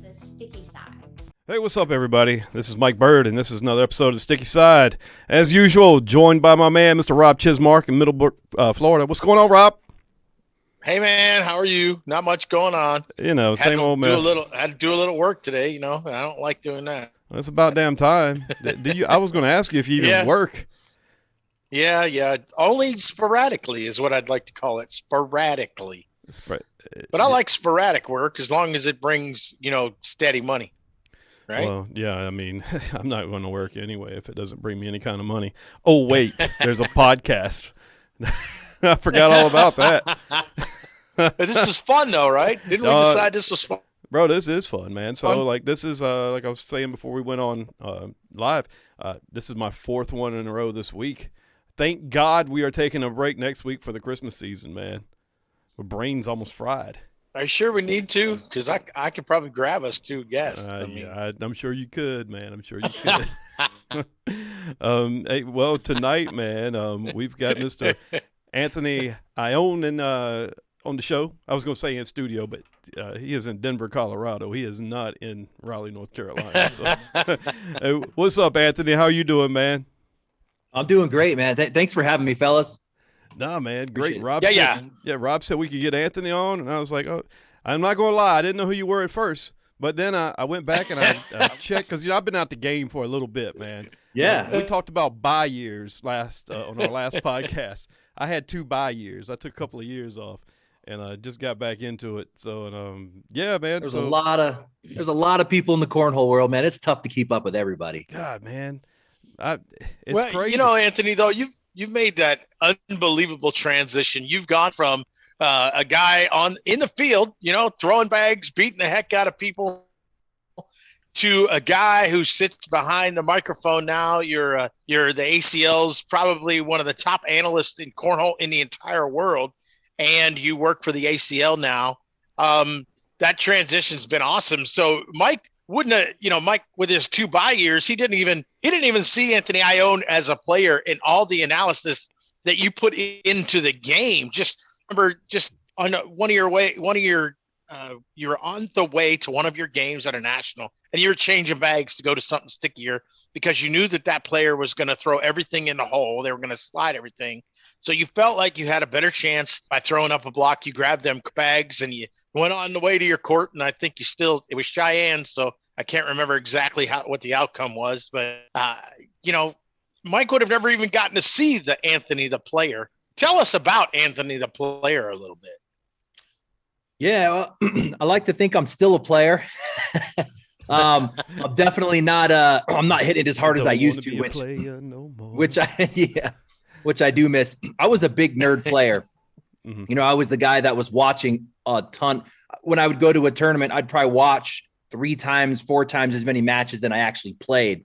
the sticky side. Hey, what's up, everybody? This is Mike Bird, and this is another episode of The Sticky Side. As usual, joined by my man, Mr. Rob Chismark in Middlebrook, Florida. What's going on, Rob? Hey, man, how are you? Not much going on. You know, same old mess. Had to do a little work today, you know. I don't like doing that. It's about damn time. I was going to ask you if you even work. Yeah. Only sporadically is what I'd like to call it. Sporadically. But I like sporadic work as long as it brings, steady money. Right? Well, yeah, I mean, I'm not going to work anyway if it doesn't bring me any kind of money. Oh, wait, there's a podcast. I forgot all about that. This is fun, though, right? Didn't we decide this was fun? Bro, this is fun, man. So, this is, like I was saying before we went on live, this is my fourth one in a row this week. Thank God we are taking a break next week for the Christmas season, man. My brain's almost fried. Are you sure we need to? Because I could probably grab us two guests. I'm sure you could, man. I'm sure you could. Hey, well, tonight, man, we've got Mr. Anthony Ayon on the show. I was going to say in studio, but he is in Denver, Colorado. He is not in Raleigh, North Carolina. So. Hey, what's up, Anthony? How are you doing, man? I'm doing great, man. Thanks for having me, fellas. Nah, man, great. Rob Rob said we could get Anthony on, and I was like, oh, I'm not going to lie. I didn't know who you were at first. But then I went back and I checked because, I've been out the game for a little bit, man. Yeah. We talked about bye years on our last podcast. I had 2 bye years. I took a couple of years off, and I just got back into it. So, yeah, man. There's a lot of people in the cornhole world, man. It's tough to keep up with everybody. God, man. It's crazy. Anthony, though, you've made that unbelievable transition. You've gone from a guy in the field, throwing bags, beating the heck out of people, to a guy who sits behind the microphone now. You're the ACL's probably one of the top analysts in cornhole in the entire world, and you work for the ACL now. That transition's been awesome. So Mike wouldn't have, Mike with his 2 bye years, he didn't even see Anthony Ayon as a player in all the analysis that you put into the game. Just remember, just on you're on the way to one of your games at a national, and you're changing bags to go to something stickier because you knew that player was going to throw everything in the hole. They were going to slide everything. So you felt like you had a better chance by throwing up a block. You grabbed them bags and you went on the way to your court. And I think it was Cheyenne. So I can't remember exactly what the outcome was, but Mike would have never even gotten to see the Anthony, the player. Tell us about Anthony, the player, a little bit. Yeah, well, I like to think I'm still a player. I'm definitely not. I'm not hitting it as hard as I used to, which I do miss. I was a big nerd player. Mm-hmm. I was the guy that was watching a ton. When I would go to a tournament, I'd probably watch 3 times, 4 times as many matches than I actually played.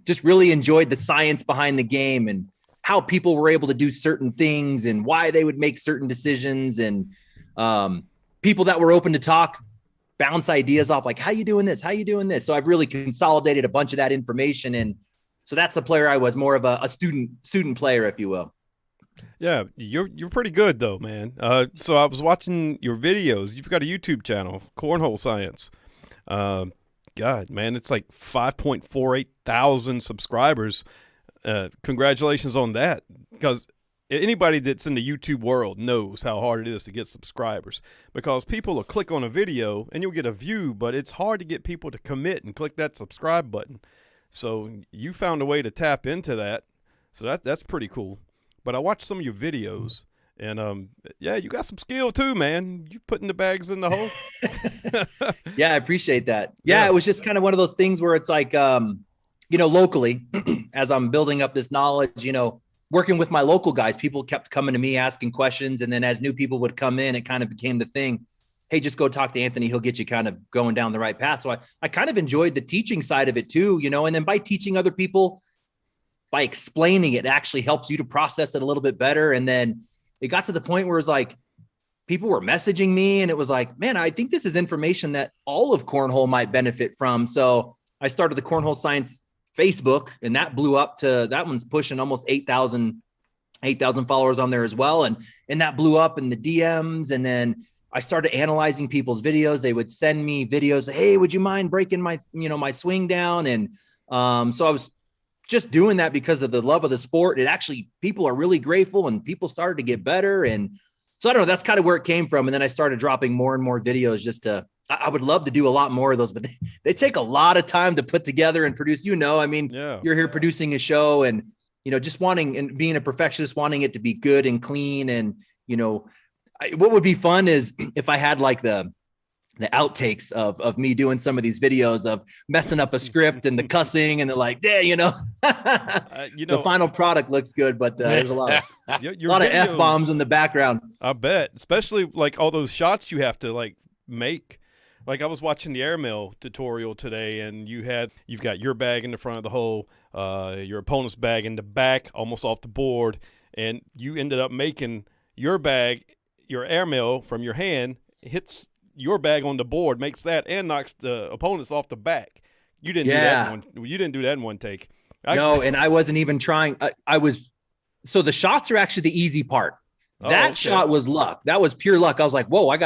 Just really enjoyed the science behind the game and how people were able to do certain things and why they would make certain decisions, and people that were open to talk, bounce ideas off, like, how you doing this? How you doing this? So I've really consolidated a bunch of that information. And so that's the player I was, more of a student player, if you will. Yeah, you're pretty good though, man. So I was watching your videos. You've got a YouTube channel, Cornhole Science. God, man, it's like 5.48 thousand subscribers. Congratulations on that, because anybody that's in the YouTube world knows how hard it is to get subscribers, because people will click on a video and you'll get a view, but it's hard to get people to commit and click that subscribe button. So you found a way to tap into that. So that's pretty cool. But I watched some of your videos, and you got some skill too, man. You putting the bags in the hole. Yeah, I appreciate that. Yeah, it was just kind of one of those things where it's like, locally, as I'm building up this knowledge, working with my local guys, people kept coming to me asking questions. And then as new people would come in, it kind of became the thing. Hey, just go talk to Anthony. He'll get you kind of going down the right path. So I kind of enjoyed the teaching side of it too, and then by teaching other people, by explaining it actually helps you to process it a little bit better. And then it got to the point where it's like, people were messaging me and it was like, man, I think this is information that all of cornhole might benefit from. So I started the Cornhole Science Facebook, and that blew up to, that one's pushing almost 8,000 followers on there as well. And that blew up in the DMs. And then I started analyzing people's videos. They would send me videos. Hey, would you mind breaking my, my swing down? And so I was just doing that because of the love of the sport. It actually, people are really grateful and people started to get better. And so I don't know, that's kind of where it came from. And then I started dropping more and more videos I would love to do a lot more of those, but they take a lot of time to put together and produce, I mean, you're here producing a show and, just wanting and being a perfectionist, wanting it to be good and clean. And, what would be fun is if I had like the outtakes of me doing some of these videos of messing up a script and the cussing and they're like, the final product looks good, but there's a lot of F-bombs in the background. I bet, especially like all those shots you have to like make. Like I was watching the airmail tutorial today and you've got your bag in the front of the hole, your opponent's bag in the back, almost off the board. And you ended up making your airmail from your hand hits your bag on the board, makes that and knocks the opponents off the back. You didn't do that in one take. No, and I wasn't even trying. So the shots are actually the easy part. That shot was luck. That was pure luck. I was like, whoa, I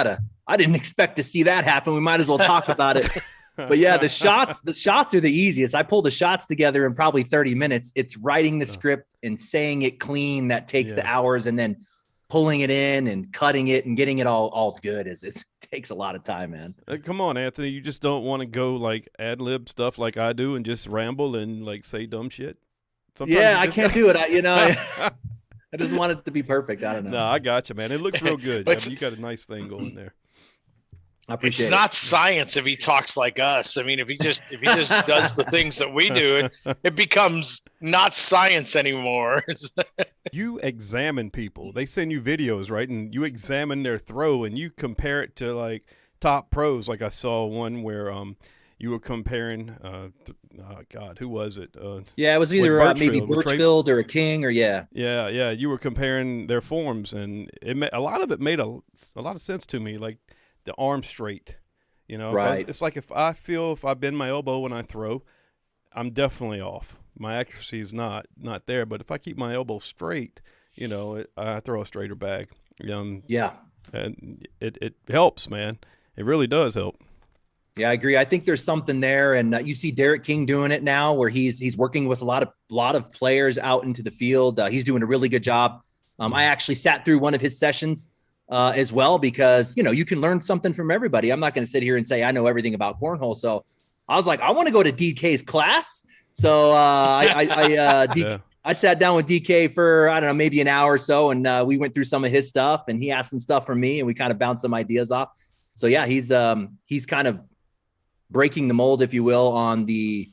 didn't expect to see that happen. We might as well talk about it. But yeah, the shots are the easiest. I pulled the shots together in probably 30 minutes. It's writing the script and saying it clean. That takes the hours, and then pulling it in and cutting it and getting it all good. It takes a lot of time, man. Come on, Anthony. You just don't want to go like ad lib stuff like I do and just ramble and like say dumb shit. Sometimes I can't do it. I just want it to be perfect. I don't know. No, I got you, man. It looks real good. I mean, you got a nice thing going there. I appreciate it's not science if he talks like us. I mean, if he just does the things that we do, it becomes not science anymore. You examine people. They send you videos, right? And you examine their throw and you compare it to like top pros. Like I saw one where you were comparing who was it? It was either maybe Birchfield or a King or Yeah, you were comparing their forms and a lot of it made a lot of sense to me, like the arm straight, right. It's like if I bend my elbow when I throw, I'm definitely off. My accuracy is not there, but if I keep my elbow straight, I throw a straighter bag. And it helps, man. It really does help. Yeah, I agree. I think there's something there, and you see Derek King doing it now, where he's working with a lot of players out into the field. He's doing a really good job. I actually sat through one of his sessions as well, because you can learn something from everybody. I'm not going to sit here and say I know everything about cornhole. So I was like, I want to go to DK's class. So I sat down with DK for, I don't know, maybe an hour or so. And we went through some of his stuff and he asked some stuff from me and we kind of bounced some ideas off. So yeah, he's kind of breaking the mold, if you will, on the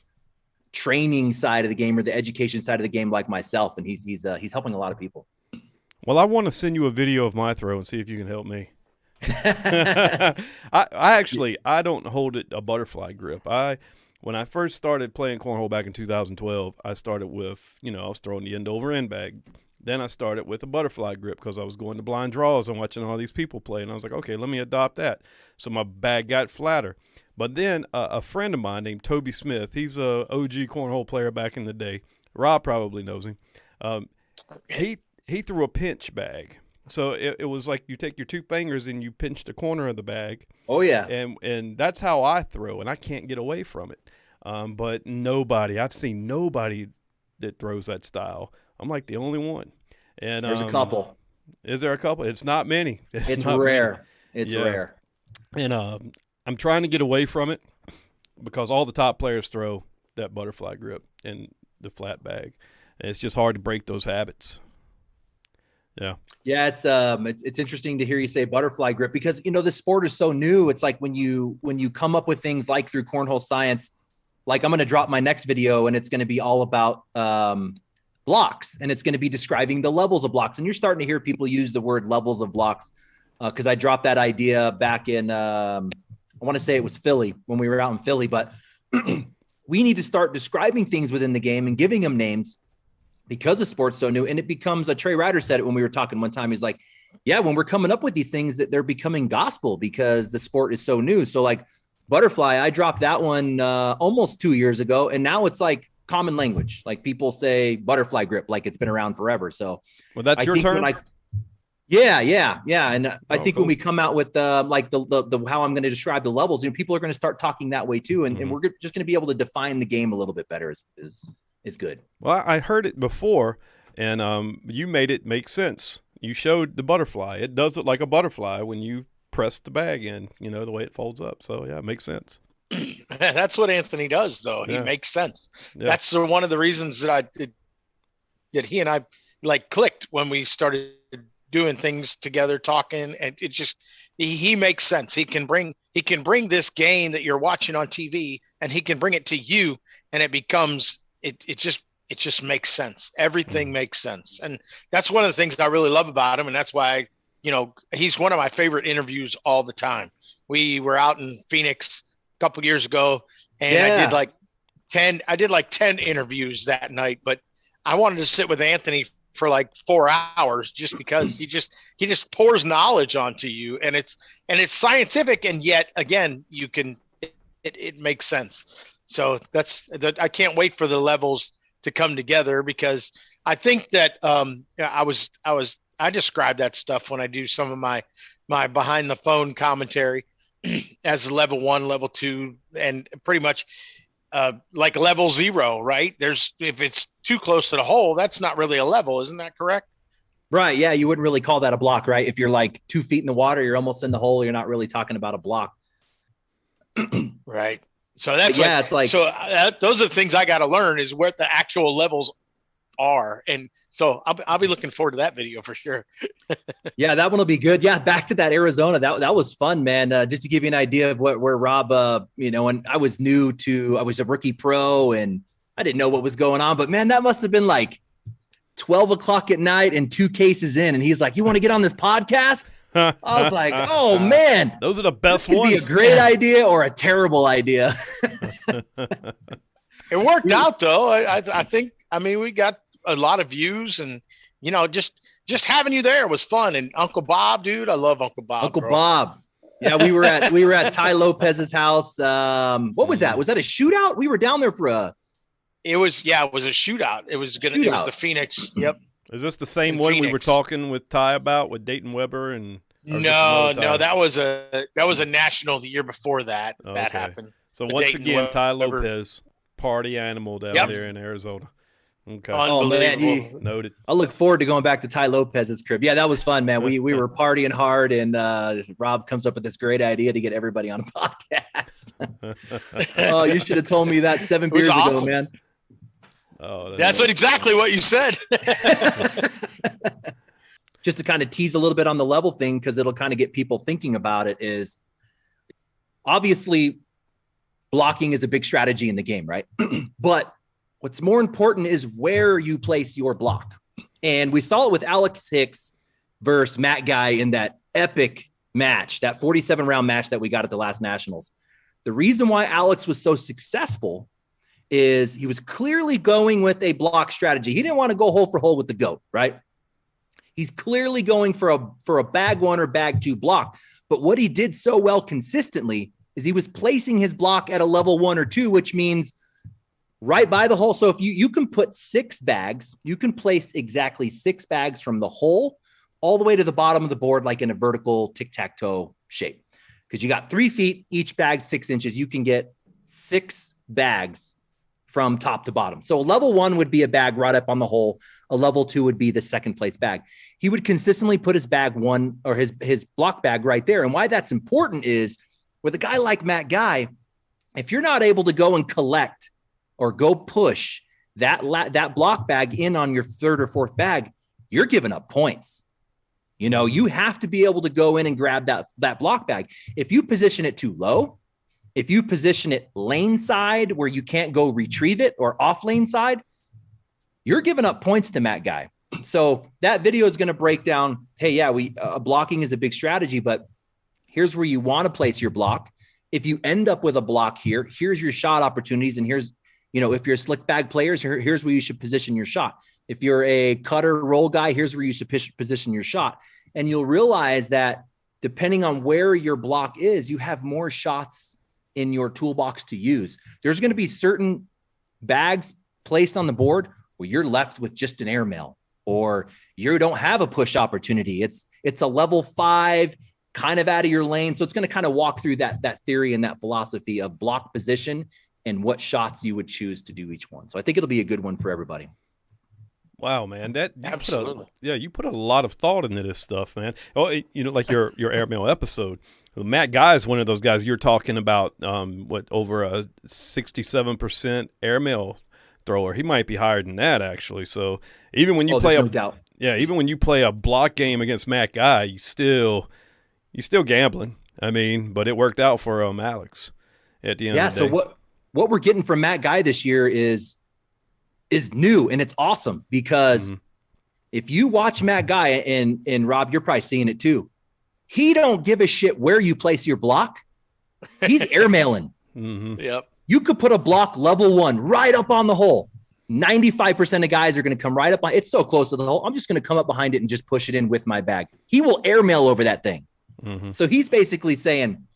training side of the game or the education side of the game, like myself. And he's helping a lot of people. Well, I want to send you a video of my throw and see if you can help me. I don't hold it a butterfly grip. When I first started playing cornhole back in 2012, I started with, I was throwing the end over end bag. Then I started with a butterfly grip because I was going to blind draws and watching all these people play. And I was like, okay, let me adopt that. So my bag got flatter. But then a friend of mine named Toby Smith, he's a OG cornhole player back in the day. Rob probably knows him. He threw a pinch bag. So it was like you take your two fingers and you pinch the corner of the bag. Oh, yeah. And that's how I throw, and I can't get away from it. But I've seen nobody that throws that style. I'm like the only one. And there's a couple. Is there a couple? It's not many. It's rare. Many. It's rare. And I'm trying to get away from it because all the top players throw that butterfly grip and the flat bag. And it's just hard to break those habits. Yeah. Yeah. It's interesting to hear you say butterfly grip because, this sport is so new. It's like when you come up with things like through cornhole science, like I'm going to drop my next video and it's going to be all about blocks and it's going to be describing the levels of blocks. And you're starting to hear people use the word levels of blocks because I dropped that idea back in, I want to say it was Philly when we were out in Philly, but we need to start describing things within the game and giving them names because the sport's so new. And it becomes, Trey Ryder said it when we were talking one time, he's like, yeah, when we're coming up with these things that they're becoming gospel because the sport is so new. So like butterfly, I dropped that one almost 2 years ago. And now it's like common language. Like people say butterfly grip, like it's been around forever. So well, that's your term. Yeah. And I think cool. when we come out with like the how I'm going to describe the levels, people are going to start talking that way too. And we're just going to be able to define the game a little bit better is good. Well, I heard it before, and you made it make sense. You showed the butterfly. It does look like a butterfly when you press the bag in, the way it folds up. So, yeah, it makes sense. That's what Anthony does, though. He makes sense. Yeah. That's one of the reasons that that he and I clicked when we started doing things together, talking, and it just he makes sense. He can bring this game that you're watching on TV, and he can bring it to you, and it becomes it just makes sense. Everything makes sense, and that's one of the things that I really love about him, and that's why he's one of my favorite interviews all the time. We were out in Phoenix a couple years ago, and I did like 10 interviews that night, but I wanted to sit with Anthony for like 4 hours just because he just pours knowledge onto you, and it's scientific, and yet again it makes sense. So I can't wait for the levels to come together, because I think that I describe that stuff when I do some of my behind the phone commentary as level 1, level 2, and pretty much like level 0, right? If it's too close to the hole, that's not really a level. Isn't that correct? Right. Yeah. You wouldn't really call that a block, right? If you're like 2 feet in the water, you're almost in the hole. You're not really talking about a block. Right. So that's it's like, those are the things I got to learn, is where the actual levels are. And so I'll be looking forward to that video for sure. Yeah, that one will be good. Yeah. Back to that Arizona. That was fun, man. Just to give you an idea of where Rob, and I was I was a rookie pro and I didn't know what was going on, but man, that must've been like 12 o'clock at night and 2 cases in. And he's like, "You want to get on this podcast?" I was like, "Oh man, those are the best this could ones." Be a great idea or a terrible idea. It worked out though. I think, we got a lot of views, and just having you there was fun. And Uncle Bob, dude, I love Uncle Bob. Bob. Yeah, we were at Ty Lopez's house. What was that? Was that a shootout? We were down there for It was a shootout. It was the Phoenix. Yep. Is this the same one Phoenix we were talking with Ty about with Dayton Weber and? No, that was a national the year before that. Okay. That happened. So once again, Ty Lopez, party animal down there in Arizona. Okay. Oh man, noted. I look forward to going back to Ty Lopez's crib. Yeah, that was fun, man. We were partying hard, and Rob comes up with this great idea to get everybody on a podcast. Oh, you should have told me that 7 beers ago, man. Oh, that's exactly what you said. Just to kind of tease a little bit on the level thing, because it'll kind of get people thinking about it, is obviously blocking is a big strategy in the game, right? But what's more important is where you place your block. And we saw it with Alex Hicks versus Matt Guy in that epic match, that 47-round match that we got at the last Nationals. The reason why Alex was so successful is he was clearly going with a block strategy. He didn't want to go hole for hole with the GOAT, right? He's clearly going for a bag 1 or bag 2 block. But what he did so well consistently is he was placing his block at a level 1 or 2, which means right by the hole. So if you can put 6 bags, you can place exactly 6 bags from the hole all the way to the bottom of the board, like in a vertical tic-tac-toe shape. Because you got 3 feet, each bag 6 inches. You can get 6 bags from top to bottom. So a level 1 would be a bag right up on the hole. A level 2 would be the second place bag. He would consistently put his bag 1 or his block bag right there. And why that's important is with a guy like Matt Guy, if you're not able to go and collect or go push that block bag in on your 3rd or 4th bag, you're giving up points. You have to be able to go in and grab that block bag. If you position it too low, if you position it lane side where you can't go retrieve it, or off lane side, you're giving up points to Matt Guy. So that video is going to break down, hey, yeah, blocking is a big strategy, but here's where you want to place your block. If you end up with a block here, here's your shot opportunities. And here's, if you're a slick bag players, here's where you should position your shot. If you're a cutter roll guy, here's where you should position your shot. And you'll realize that depending on where your block is, you have more shots in your toolbox to use. There's going to be certain bags placed on the board where you're left with just an airmail. or you don't have a push opportunity. It's a level 5 kind of out of your lane. So it's going to kind of walk through that theory and that philosophy of block position and what shots you would choose to do each one. So I think it'll be a good one for everybody. Wow, man, Absolutely. You put a lot of thought into this stuff, man. Oh, like your airmail episode. Matt Guy is one of those guys you're talking about. Over a 67% airmail thrower. He might be higher than that actually. So even when you play no doubt. Yeah, even when you play a block game against Matt Guy, you still gambling. I mean, but it worked out for Alex at the end of the day. So what we're getting from Matt Guy this year is new, and it's awesome because if you watch Matt Guy, and Rob, you're probably seeing it too, he don't give a shit where you place your block. He's airmailing. Yep. You could put a block level 1 right up on the hole. 95% of guys are going to come right up on it's so close to the hole. I'm just going to come up behind it and just push it in with my bag. He will airmail over that thing. So he's basically saying,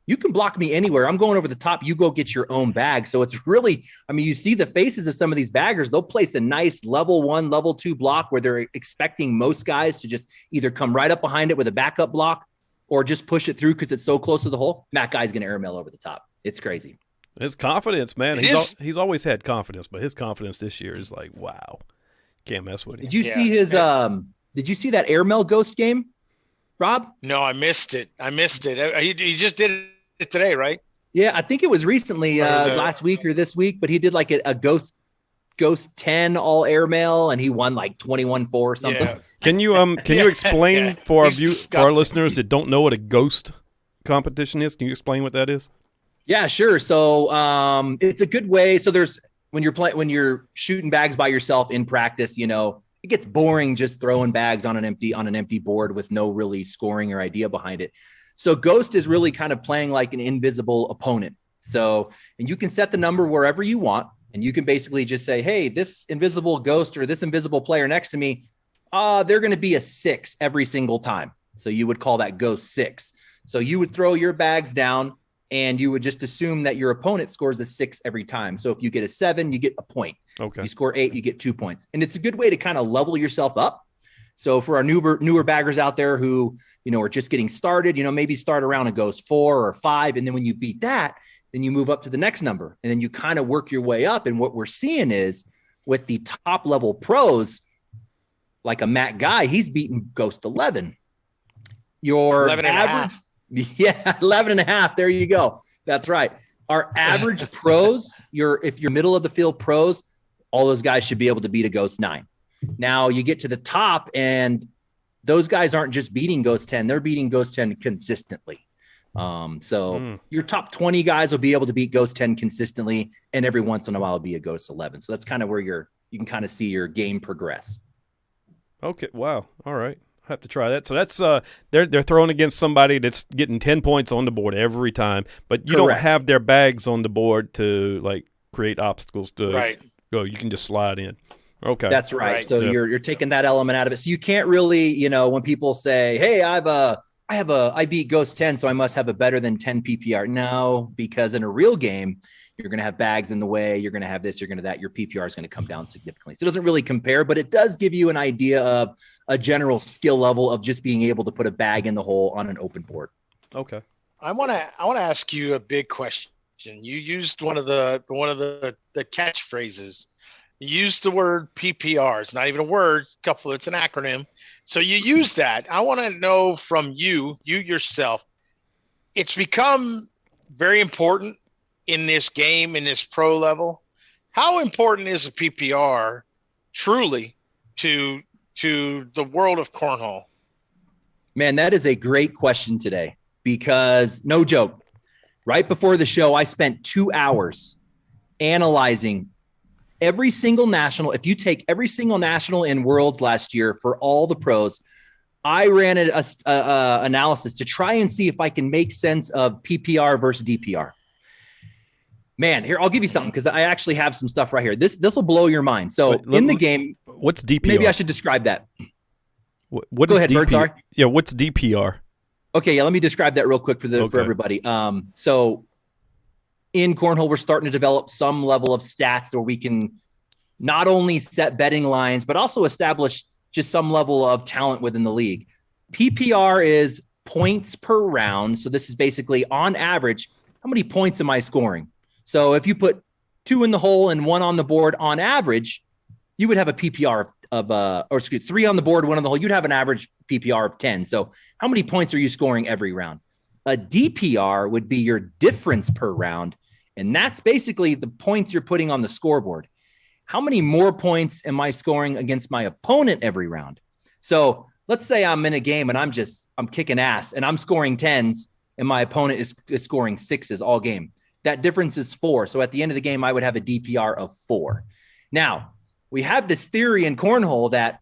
you can block me anywhere. I'm going over the top. You go get your own bag. So it's really, I mean, you see the faces of some of these baggers. They'll place a nice level 1, level 2 block where they're expecting most guys to just either come right up behind it with a backup block or just push it through because it's so close to the hole. Matt Guy's going to airmail over the top. It's crazy. His confidence, man. He's always had confidence, but his confidence this year is like, wow, can't mess with him. Did you see his? Did you see that airmail ghost game, Rob? No, I missed it. He just did it today, right? Yeah, I think it was recently, last week or this week. But he did like a ghost 10 all airmail, and he won like 21-4 or something. Yeah. Can you explain for our listeners that don't know what a ghost competition is? Can you explain what that is? Yeah, sure. So it's a good way. So when you're shooting bags by yourself in practice, it gets boring just throwing bags on an empty board with no really scoring or idea behind it. So Ghost is really kind of playing like an invisible opponent. So, and you can set the number wherever you want, and you can basically just say, hey, this invisible ghost or this invisible player next to me, they're going to be a 6 every single time. So you would call that Ghost 6. So you would throw your bags down, and you would just assume that your opponent scores a 6 every time. So if you get a 7, you get a point. Okay. If you score 8, you get 2 points. And it's a good way to kind of level yourself up. So for our newer baggers out there who, are just getting started, maybe start around a Ghost 4 or 5. And then when you beat that, then you move up to the next number. And then you kind of work your way up. And what we're seeing is with the top level pros, like a Matt Guy, he's beaten Ghost 11. Your 11 and average, a half. Yeah, 11 and a half. There you go. That's right. Our average pros, if you're middle of the field pros, all those guys should be able to beat a Ghost 9. Now you get to the top, and those guys aren't just beating Ghost 10. They're beating Ghost 10 consistently. Your top 20 guys will be able to beat Ghost 10 consistently, and every once in a while will be a Ghost 11. So that's kind of where you can kind of see your game progress. Okay. Wow. All right. Have to try that. So that's they're throwing against somebody that's getting 10 points on the board every time, but you don't have their bags on the board to like create obstacles to go. You can just slide in. Okay. That's right. So you're taking that element out of it. So you can't really, when people say, hey, I beat Ghost 10, so I must have a better than 10 PPR. No, because in a real game, you're going to have bags in the way. You're going to have this, you're going to that. Your PPR is going to come down significantly. So it doesn't really compare, but it does give you an idea of a general skill level of just being able to put a bag in the hole on an open board. Okay. I want to ask you a big question. You used one of the catchphrases. You used the word PPR. It's not even a word, it's an acronym. So you use that. I want to know from you yourself, it's become very important in this game, in this pro level. How important is a PPR truly to the world of cornhole? Man, that is a great question today, because no joke, right before the show, I spent 2 hours analyzing every single national. If you take every single national in Worlds last year for all the pros, I ran an analysis to try and see if I can make sense of PPR versus DPR. Man, here, I'll give you something because I actually have some stuff right here. This will blow your mind. So in the game, what's DPR? Maybe I should describe that. What Go is ahead, DPR? Bert, sorry. Yeah, what's DPR? Okay, yeah, let me describe that real quick for everybody. So in cornhole, we're starting to develop some level of stats where we can not only set betting lines, but also establish just some level of talent within the league. PPR is points per round. So this is basically on average, how many points am I scoring? So if you put 2 in the hole and 1 on the board on average, you would have a PPR of 3 on the board, 1 on the hole. You'd have an average PPR of 10. So how many points are you scoring every round? A DPR would be your difference per round. And that's basically the points you're putting on the scoreboard. How many more points am I scoring against my opponent every round? So let's say I'm in a game and I'm kicking ass and I'm scoring 10s and my opponent is scoring 6s all game. That difference is 4. So at the end of the game, I would have a DPR of 4. Now, we have this theory in cornhole that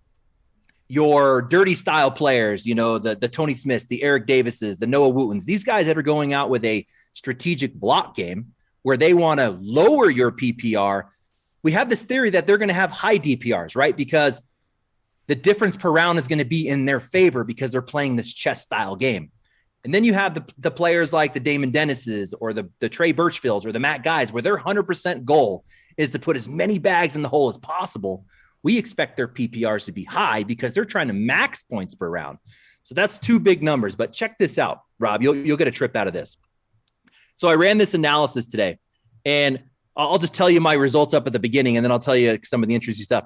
your dirty style players, the Tony Smiths, the Eric Davises, the Noah Wootens, these guys that are going out with a strategic block game where they want to lower your PPR, we have this theory that they're going to have high DPRs, right? Because the difference per round is going to be in their favor because they're playing this chess style game. And then you have the players like the Damon Dennises or the Trey Birchfields or the Matt Guys where their 100% goal is to put as many bags in the hole as possible. We expect their PPRs to be high because they're trying to max points per round. So that's 2 big numbers. But check this out, Rob. You'll get a trip out of this. So I ran this analysis today, and I'll just tell you my results up at the beginning, and then I'll tell you some of the interesting stuff.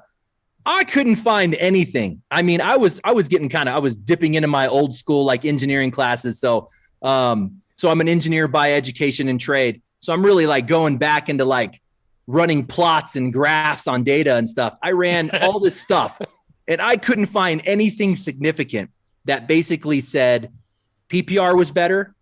I couldn't find anything. I mean, I was dipping into my old school like engineering classes. So I'm an engineer by education and trade. So I'm really like going back into like running plots and graphs on data and stuff. I ran all this stuff and I couldn't find anything significant that basically said PPR was better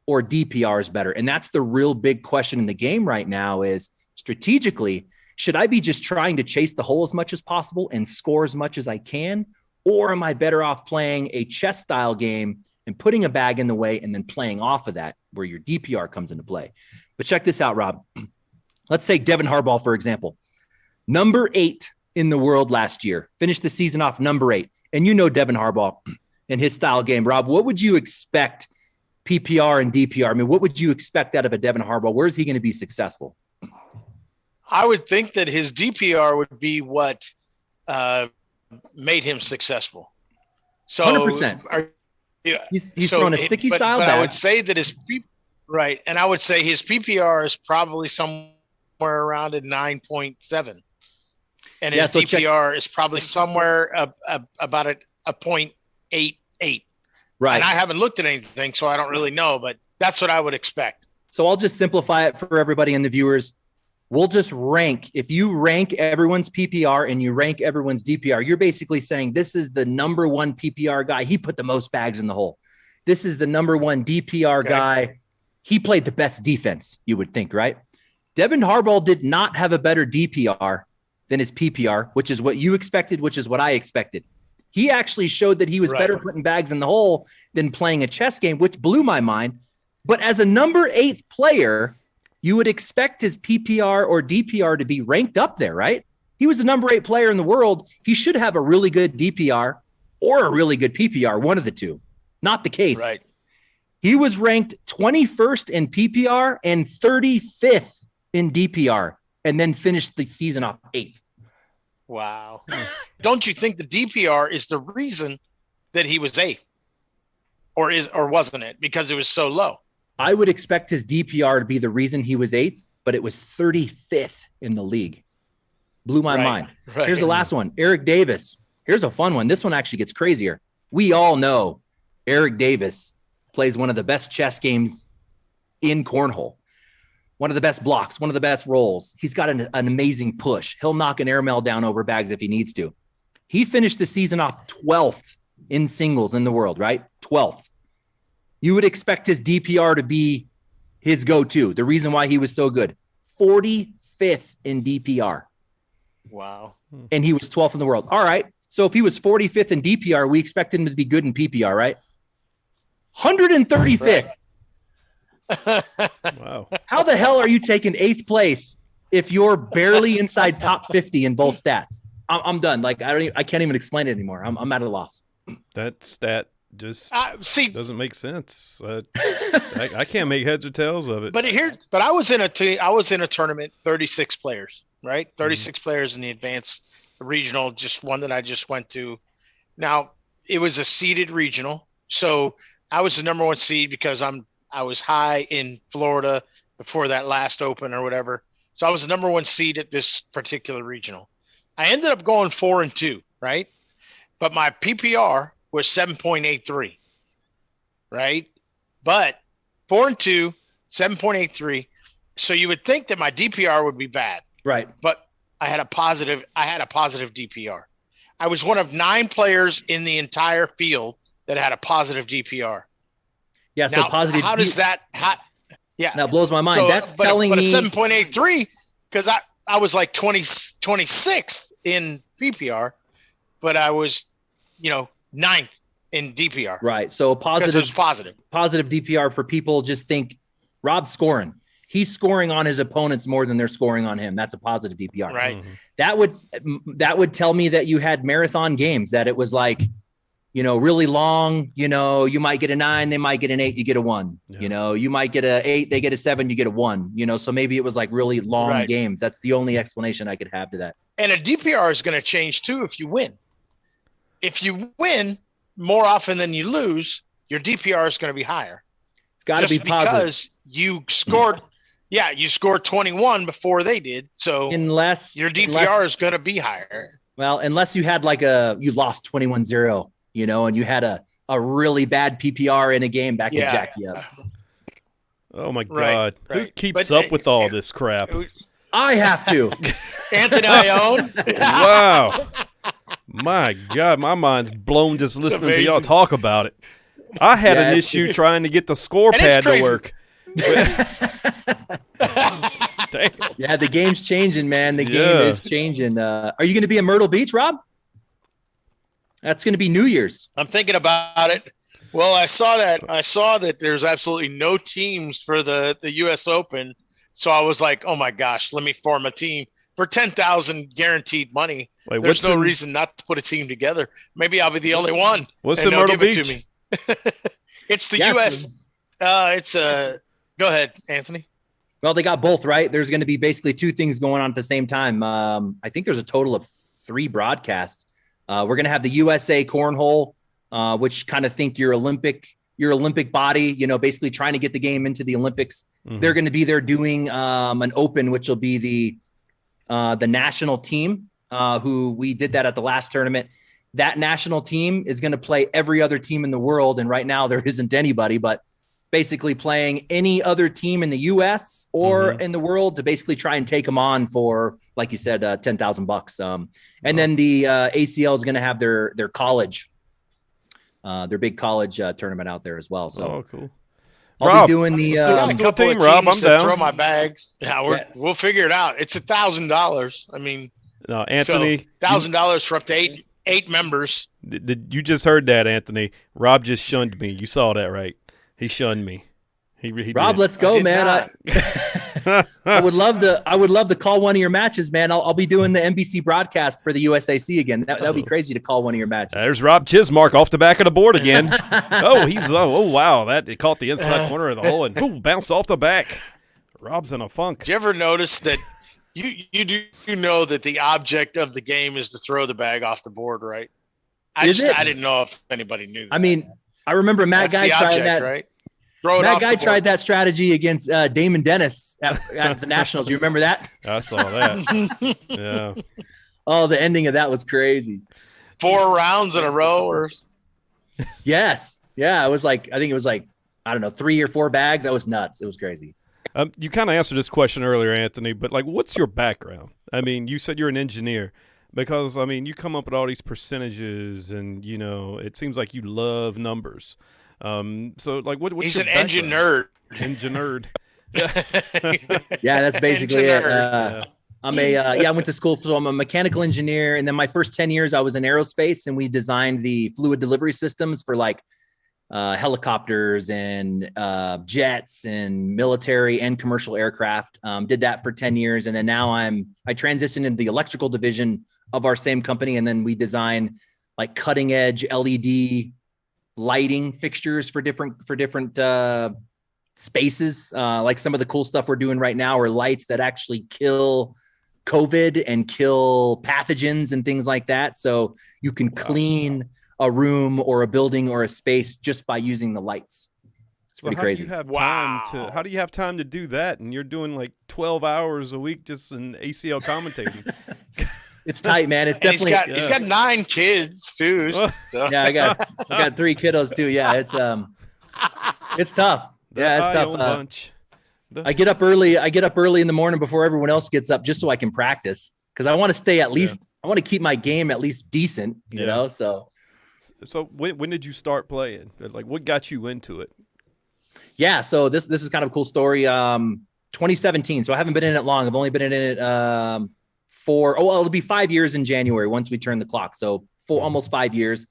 or DPR is better. And that's the real big question in the game right now is strategically, should I be just trying to chase the hole as much as possible and score as much as I can? Or am I better off playing a chess style game and putting a bag in the way and then playing off of that where your DPR comes into play? But check this out, Rob. Let's take Devin Harbaugh, for example. Number 8 in the world last year. Finished the season off number 8. And you know Devin Harbaugh and his style game. Rob, what would you expect PPR and DPR? I mean, what would you expect out of a Devin Harbaugh? Where is he going to be successful? I would think that his DPR would be what made him successful. So 100%. He's throwing a sticky style but bag. I would say that right. And I would say his PPR is probably somewhere around at 9.7. And his DPR is probably somewhere about a 0.88. Right. And I haven't looked at anything, so I don't really know, but that's what I would expect. So I'll just simplify it for everybody and the viewers. We'll just rank. If you rank everyone's PPR and you rank everyone's DPR, you're basically saying this is the number 1 PPR guy. He put the most bags in the hole. This is the number 1 DPR guy. He played the best defense, you would think, right? Devin Harbaugh did not have a better DPR than his PPR, which is what you expected, which is what I expected. He actually showed that he was better putting bags in the hole than playing a chess game, which blew my mind. But as a number 8 player, you would expect his PPR or DPR to be ranked up there, right? He was the number 8 player in the world. He should have a really good DPR or a really good PPR, one of the two. Not the case. Right. He was ranked 21st in PPR and 35th in DPR, and then finished the season off 8th. Wow. Don't you think the DPR is the reason that he was 8th? Or wasn't it? Because it was so low. I would expect his DPR to be the reason he was 8th, but it was 35th in the league. Blew my mind. Right. Here's the last one. Eric Davis. Here's a fun one. This one actually gets crazier. We all know Eric Davis plays one of the best chess games in cornhole. One of the best blocks, one of the best rolls. He's got an amazing push. He'll knock an airmail down over bags if he needs to. He finished the season off 12th in singles in the world, right? 12th. You would expect his DPR to be his go-to, the reason why he was so good. 45th in DPR. Wow. And he was 12th in the world. All right. So if he was 45th in DPR, we expect him to be good in PPR, right? 135th. Wow. How the hell are you taking 8th place if you're barely inside top 50 in both stats? I'm done. Like I can't even explain it anymore. I'm at a loss. That stat just doesn't make sense. I can't make heads or tails of it. But I was in a tournament, 36 players, right? 36 players in the advanced regional, just one that I just went to. Now, it was a seeded regional. So I was the number 1 seed because I was high in Florida before that last open or whatever. So I was the number 1 seed at this particular regional. I ended up going 4-2, right? But my PPR was 7.83, right? But 4-2, 7.83. So you would think that my DPR would be bad. Right. But I had a positive DPR. I was one of 9 players in the entire field that had a positive DPR. Yeah. So now, positive. How does that? Yeah. That blows my mind. So, That's telling me. But a 7.83 because I was like 26th in PPR, but I was, 9th in DPR. Right. So It was positive DPR for people just think Rob's scoring. He's scoring on his opponents more than they're scoring on him. That's a positive DPR. Right. That would tell me that you had marathon games, that it was like, really long, you might get a 9, they might get an 8, you get a 1, you might get a 8, they get a 7, you get a 1, so maybe it was like really long games. That's the only explanation I could have to that. And a DPR is going to change too if you win. If you win more often than you lose, your DPR is going to be higher. It's got to be positive. Because you scored, you scored 21 before they did. So your DPR is going to be higher. Well, unless you had you lost 21-0, and you had a really bad PPR in a game that could jack you up. Oh my God. Right. Who keeps up with all this crap? I have to. Anthony Ayon. Wow. My God, my mind's blown just listening to y'all talk about it. I had an issue trying to get the score pad to work. Yeah, the game's changing, man. The game is changing. Are you going to be in Myrtle Beach, Rob? That's going to be New Year's. I'm thinking about it. Well, I saw that there's absolutely no teams for the U.S. Open. So I was like, oh my gosh, let me form a team for $10,000 guaranteed money. Wait, there's no reason not to put a team together. Maybe I'll be the only one. What's in Myrtle Beach? It to me. It's the U.S. Go ahead, Anthony. Well, they got both, right? There's going to be basically 2 things going on at the same time. I think there's a total of 3 broadcasts. We're going to have the USA cornhole, which kind of think your Olympic body, basically trying to get the game into the Olympics. Mm-hmm. They're going to be there doing an open, which will be the national team, who we did that at the last tournament. That national team is going to play every other team in the world. And right now there isn't anybody, but basically playing any other team in the US or in the world to basically try and take them on for, like you said, $10,000. And then the ACL is going to have their college, their big college tournament out there as well. So cool. I'll be doing the a couple team, Rob. I'm down. Throw my bags. We'll figure it out. It's $1,000. I mean, no, Anthony, $1,000 for up to eight members. You just heard that, Anthony. Rob just shunned me. You saw that, right? He shunned me. He Rob, did. Let's go, man. I would love to call one of your matches, man. I'll be doing the NBC broadcast for the USAC again. That would be crazy to call one of your matches. There's Rob Chismark off the back of the board again. Wow, it caught the inside corner of the hole and boom, bounced off the back. Rob's in a funk. Did you ever notice that you do know that the object of the game is to throw the bag off the board, right? I didn't know if anybody knew that. I mean, I remember Matt Guy trying that. Right? Matt Guy tried that strategy against Damon Dennis at the Nationals. You remember that? I saw that. Yeah. Oh, the ending of that was crazy. 4 rounds in a row, or yes, yeah. I think it was like I don't know, 3 or 4 bags. That was nuts. It was crazy. You kind of answered this question earlier, Anthony, but what's your background? I mean, you said you're an engineer. Because, I mean, you come up with all these percentages and, it seems like you love numbers. So, what's He's your an engine nerd. Engine nerd. Yeah, that's basically it. I went to school, so I'm a mechanical engineer. And then my first 10 years, I was in aerospace, and we designed the fluid delivery systems for, helicopters and jets and military and commercial aircraft. Did that for 10 years. And then now I transitioned into the electrical division of our same company. And then we design cutting edge LED lighting fixtures for different spaces. Some of the cool stuff we're doing right now are lights that actually kill COVID and kill pathogens and things like that. So you can clean a room or a building or a space just by using the lights. It's pretty crazy. How do you have time to do that? And you're doing like 12 hours a week just in ACL commentating. It's tight, man. It's definitely. He's got 9 kids too. So. Yeah, I got 3 kiddos too. Yeah, it's tough. Yeah, it's tough. Bunch. I get up early. In the morning before everyone else gets up, just so I can practice, because I want to stay at least. I want to keep my game at least decent. You know. So when did you start playing? Like, what got you into it? Yeah. So this is kind of a cool story. 2017. So I haven't been in it long. I've only been in it it'll be 5 years in January once we turn the clock. So almost 5 years.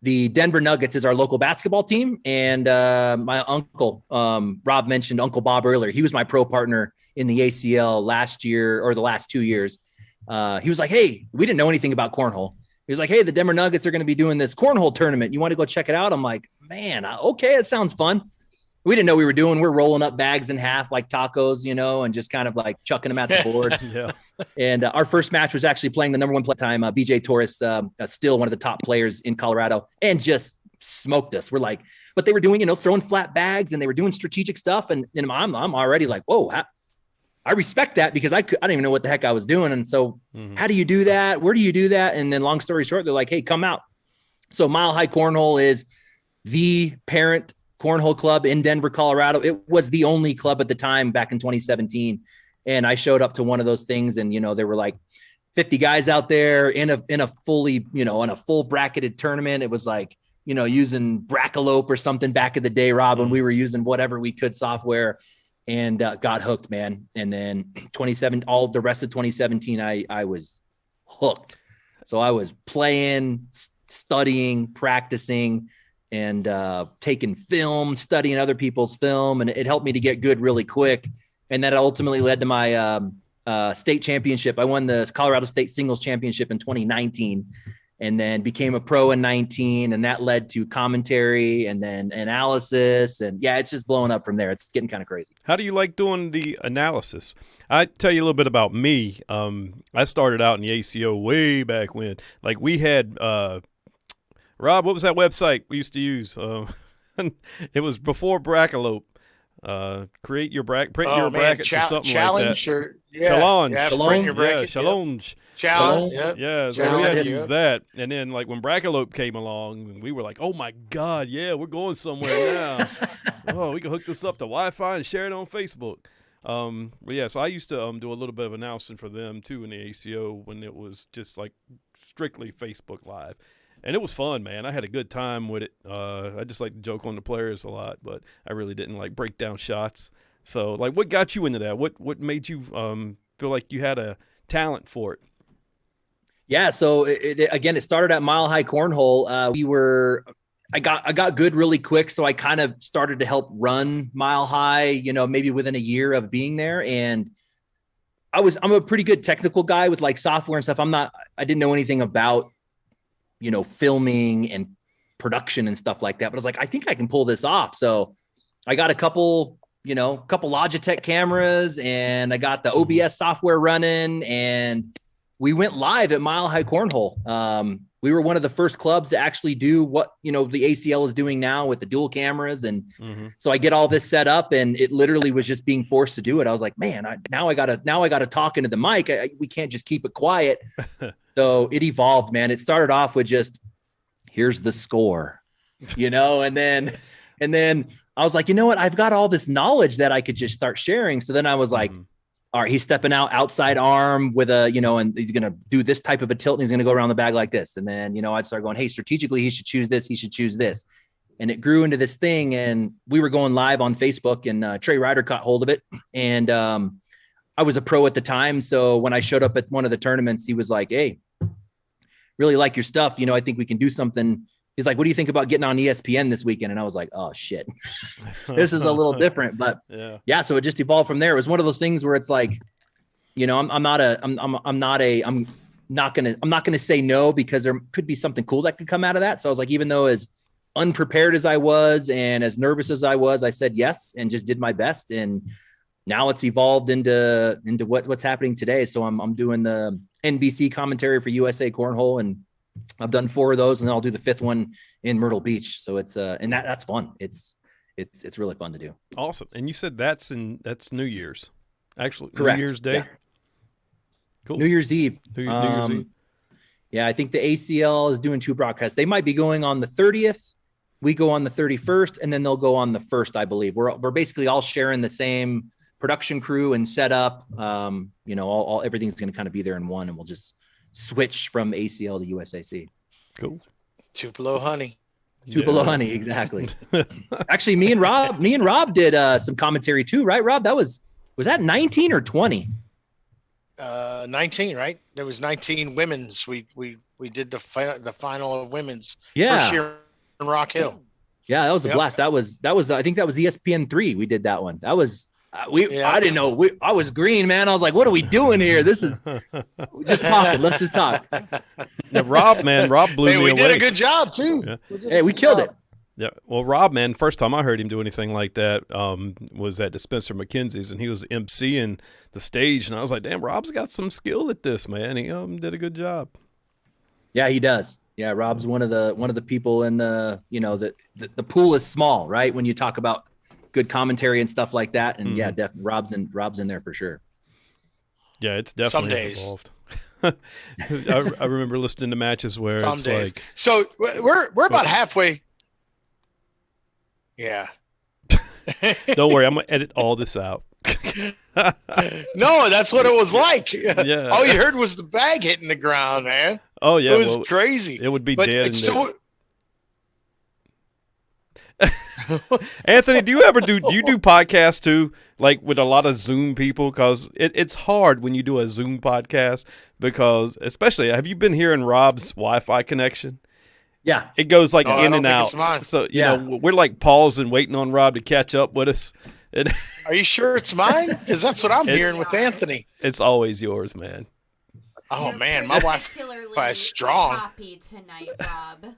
The Denver Nuggets is our local basketball team. And my uncle, Rob mentioned Uncle Bob earlier. He was my pro partner in the ACL last year or the last 2 years. He was like, hey, we didn't know anything about cornhole. He was like, hey, the Denver Nuggets are going to be doing this cornhole tournament. You want to go check it out? I'm like, man, okay, it sounds fun. We didn't know we were doing. We're rolling up bags in half like tacos, and just kind of like chucking them at the board. Yeah. And our first match was actually playing the number 1 play time. BJ Torres, still one of the top players in Colorado, and just smoked us. We're like, but they were doing, throwing flat bags, and they were doing strategic stuff. And I'm already like, whoa, I respect that, because I didn't even know what the heck I was doing. And so how do you do that? Where do you do that? And then long story short, they're like, hey, come out. So Mile High Cornhole is the parent cornhole club in Denver, Colorado. It was the only club at the time back in 2017. And I showed up to one of those things, and, there were like 50 guys out there in a fully, in a full bracketed tournament. It was like, using Brackalope or something back in the day, Rob, when we were using whatever we could software, and got hooked, man. And then all the rest of 2017, I was hooked. So I was playing, studying, practicing, and taking film, studying other people's film. And it helped me to get good really quick. And that ultimately led to my state championship. I won the Colorado State Singles Championship in 2019, and then became a pro in 19. And that led to commentary and then analysis. And yeah, it's just blowing up from there. It's getting kind of crazy. How do you like doing the analysis? I tell you a little bit about me. I started out in the ACO way back when. Like, we had Rob, what was that website we used to use? It was before Brackalope. Create your print your brackets or something challenge like that. Or yeah, challenge. Yeah, Challenge. Your bracket, challenge. Challenge. Yep. Yeah, so we had to use that. And then, like, when Brackalope came along, we were like, oh my God, yeah, we're going somewhere now. Oh, we can hook this up to Wi-Fi and share it on Facebook. But yeah, so I used to do a little bit of announcing for them too in the ACO when it was just like strictly Facebook Live. And it was fun, man. I had a good time with it. I just like to joke on the players a lot, but I really didn't like break down shots. So, like, what got you into that? What made you feel like you had a talent for it? Yeah. So it started at Mile High Cornhole. I got good really quick. So I kind of started to help run Mile High, maybe within a year of being there. And I'm a pretty good technical guy with like software and stuff. I didn't know anything about, filming and production and stuff like that. But I was like, I think I can pull this off. So I got a couple Logitech cameras, and I got the OBS software running, and we went live at Mile High Cornhole. We were one of the first clubs to actually do what, the ACL is doing now with the dual cameras. And so I get all this set up, and it literally was just being forced to do it. I was like, man, now I gotta talk into the mic. We can't just keep it quiet. So it evolved, man. It started off with just, here's the score, and then I was like, you know what? I've got all this knowledge that I could just start sharing. So then I was like, all right, he's stepping out outside arm with a, and he's going to do this type of a tilt, and he's going to go around the bag like this. And then, I'd start going, hey, strategically, he should choose this. He should choose this. And it grew into this thing, and we were going live on Facebook, and Trey Ryder caught hold of it. And I was a pro at the time. So when I showed up at one of the tournaments, he was like, hey, really like your stuff. I think we can do something. He's like, what do you think about getting on ESPN this weekend? And I was like, oh shit, this is a little different, but yeah. So it just evolved from there. It was one of those things where it's like, I'm not going to say no, because there could be something cool that could come out of that. So I was like, even though as unprepared as I was and as nervous as I was, I said yes and just did my best. And now it's evolved into what's happening today. So I'm doing the NBC commentary for USA Cornhole, and I've done 4 of those, and then I'll do the 5th one in Myrtle Beach. So it's and that's fun. It's really fun to do. Awesome. And you said that's New Year's, actually. Correct. New Year's Day. Yeah. Cool. New Year's Eve. New Year's Eve. Yeah, I think the ACL is doing 2 broadcasts. They might be going on the 30th. We go on the 31st, and then they'll go on the 1st, I believe. We're basically all sharing the same production crew and setup. All everything's going to kind of be there in one, and we'll just switch from ACL to USAC. Cool. Tupelo honey. Tupelo honey, exactly. Actually, me and Rob did some commentary too, right? Rob, was that 19 or 20? 19, right? There was 19 women's. We did the final of women's. Yeah. First year in Rock Hill. Yeah, that was a blast. That was I think that was ESPN 3. We did that one. That was I didn't know. I was green, man. I was like, what are we doing here? This is just talking. Let's just talk. Now, Rob blew me away. We did a good job too. Yeah. Hey, we killed it. Yeah. Well, Rob, man, first time I heard him do anything like that was at Spencer McKenzie's, and he was emceeing the stage, and I was like, damn, Rob's got some skill at this, man. He did a good job. Yeah, he does. Yeah, Rob's one of the people in the the pool is small, right? When you talk about good commentary and stuff like that, and yeah, definitely Rob's in there for sure. Yeah, it's definitely involved. I remember listening to matches where it's like, so we're about halfway. Yeah. Don't worry, I'm gonna edit all this out. No, that's what it was like. Yeah. All you heard was the bag hitting the ground, man. Oh yeah, it was crazy. It would be dead. Anthony, do you do podcasts too, like with a lot of Zoom people? Because it's hard when you do a Zoom podcast, because especially, have you been hearing Rob's Wi-Fi connection? Yeah, it goes like in and out. So you know, we're like pausing, waiting on Rob to catch up with us. Are you sure it's mine? Because that's what I'm hearing with Anthony. It's always yours, man. Oh man, my Wi-Fi is strong. Tonight, Rob.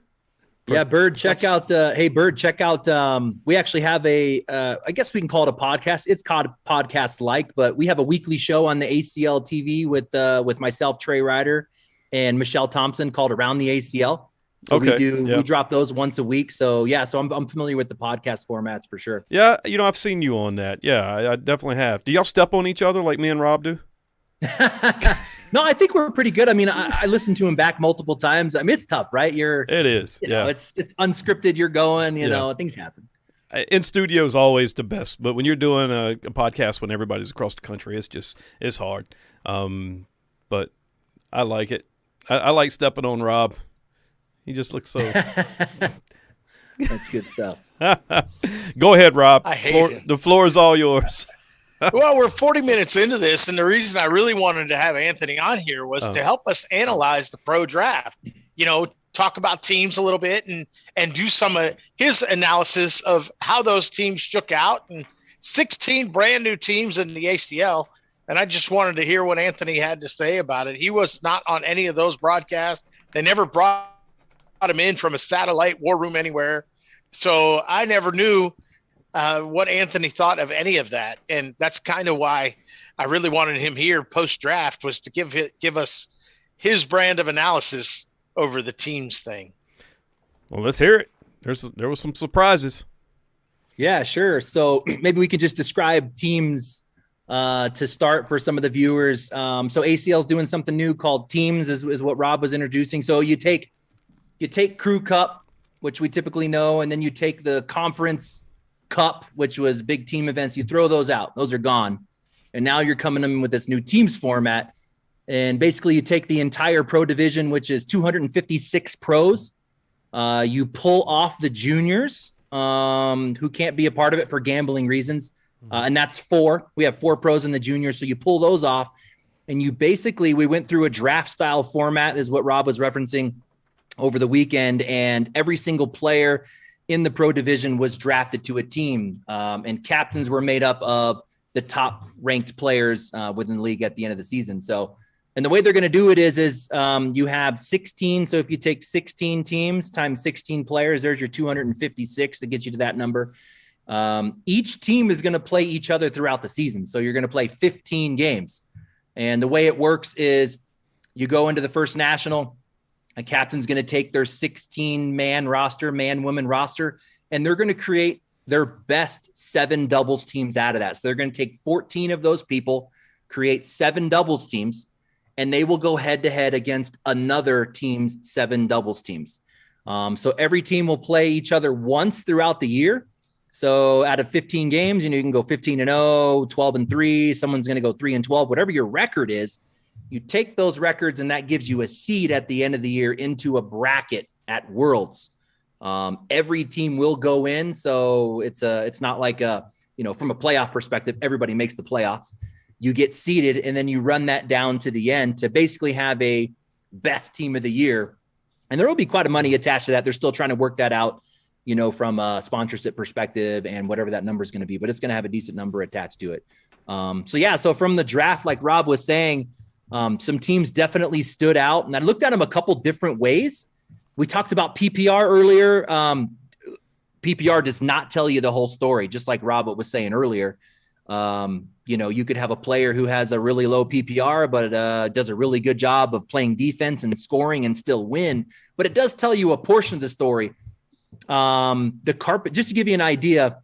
Yeah, Bird, check out we actually have I guess we can call it a podcast. It's called podcast like, but we have a weekly show on the ACL TV with myself, Trey Ryder, and Michelle Thompson, called Around the ACL. So we drop those once a week. So yeah, so I'm familiar with the podcast formats for sure. Yeah, I've seen you on that. Yeah, I definitely have. Do y'all step on each other like me and Rob do? No, I think we're pretty good. I mean, I listened to him back multiple times. I mean, it's tough, right? It is. It's unscripted. You're going, things happen. In studio is always the best, but when you're doing a podcast when everybody's across the country, it's hard. But I like it. I like stepping on Rob. He just looks so. That's good stuff. Go ahead, Rob. I hate it. The floor is all yours. Well, we're 40 minutes into this, and the reason I really wanted to have Anthony on here was to help us analyze the pro draft. Talk about teams a little bit and do some of his analysis of how those teams shook out, and 16 brand new teams in the ACL. And I just wanted to hear what Anthony had to say about it. He was not on any of those broadcasts. They never brought him in from a satellite war room anywhere. So I never knew what Anthony thought of any of that. And that's kind of why I really wanted him here post-draft, was to give us his brand of analysis over the teams thing. Well, let's hear it. There was some surprises. Yeah, sure. So maybe we could just describe teams to start for some of the viewers. So ACL is doing something new called teams, is what Rob was introducing. So you take Crew Cup, which we typically know, and then you take the Conference Cup, which was big team events. You throw those out. Those are gone. And now you're coming in with this new teams format. And basically you take the entire pro division, which is 256 pros. You pull off the juniors who can't be a part of it for gambling reasons. And that's 4. We have 4 pros in the juniors. So you pull those off, and we went through a draft style format, is what Rob was referencing over the weekend. And every single player in the pro division was drafted to a team, and captains were made up of the top ranked players within the league at the end of the season. So, and the way they're going to do it is you have 16. So if you take 16 teams times 16 players, there's your 256 to get you to that number. Each team is going to play each other throughout the season. So you're going to play 15 games. And the way it works is you go into the first national, A captain's going to take their 16-man roster, man-woman roster, and they're going to create their best 7 doubles teams out of that. So they're going to take 14 of those people, create 7 doubles teams, and they will go head-to-head against another team's 7 doubles teams. So every team will play each other once throughout the year. So out of 15 games, you can go 15-0, 12-3. Someone's going to go 3-12, whatever your record is. You take those records, and that gives you a seed at the end of the year into a bracket at Worlds. Every team will go in, so it's not like from a playoff perspective, everybody makes the playoffs. You get seeded, and then you run that down to the end to basically have a best team of the year. And there will be quite a money attached to that. They're still trying to work that out, from a sponsorship perspective and whatever that number is going to be, but it's going to have a decent number attached to it. So from the draft, like Rob was saying, some teams definitely stood out, and I looked at them a couple different ways. We talked about PPR earlier. PPR does not tell you the whole story, just like Rob was saying earlier. You could have a player who has a really low PPR, but does a really good job of playing defense and scoring and still win. But it does tell you a portion of the story. The carpet, just to give you an idea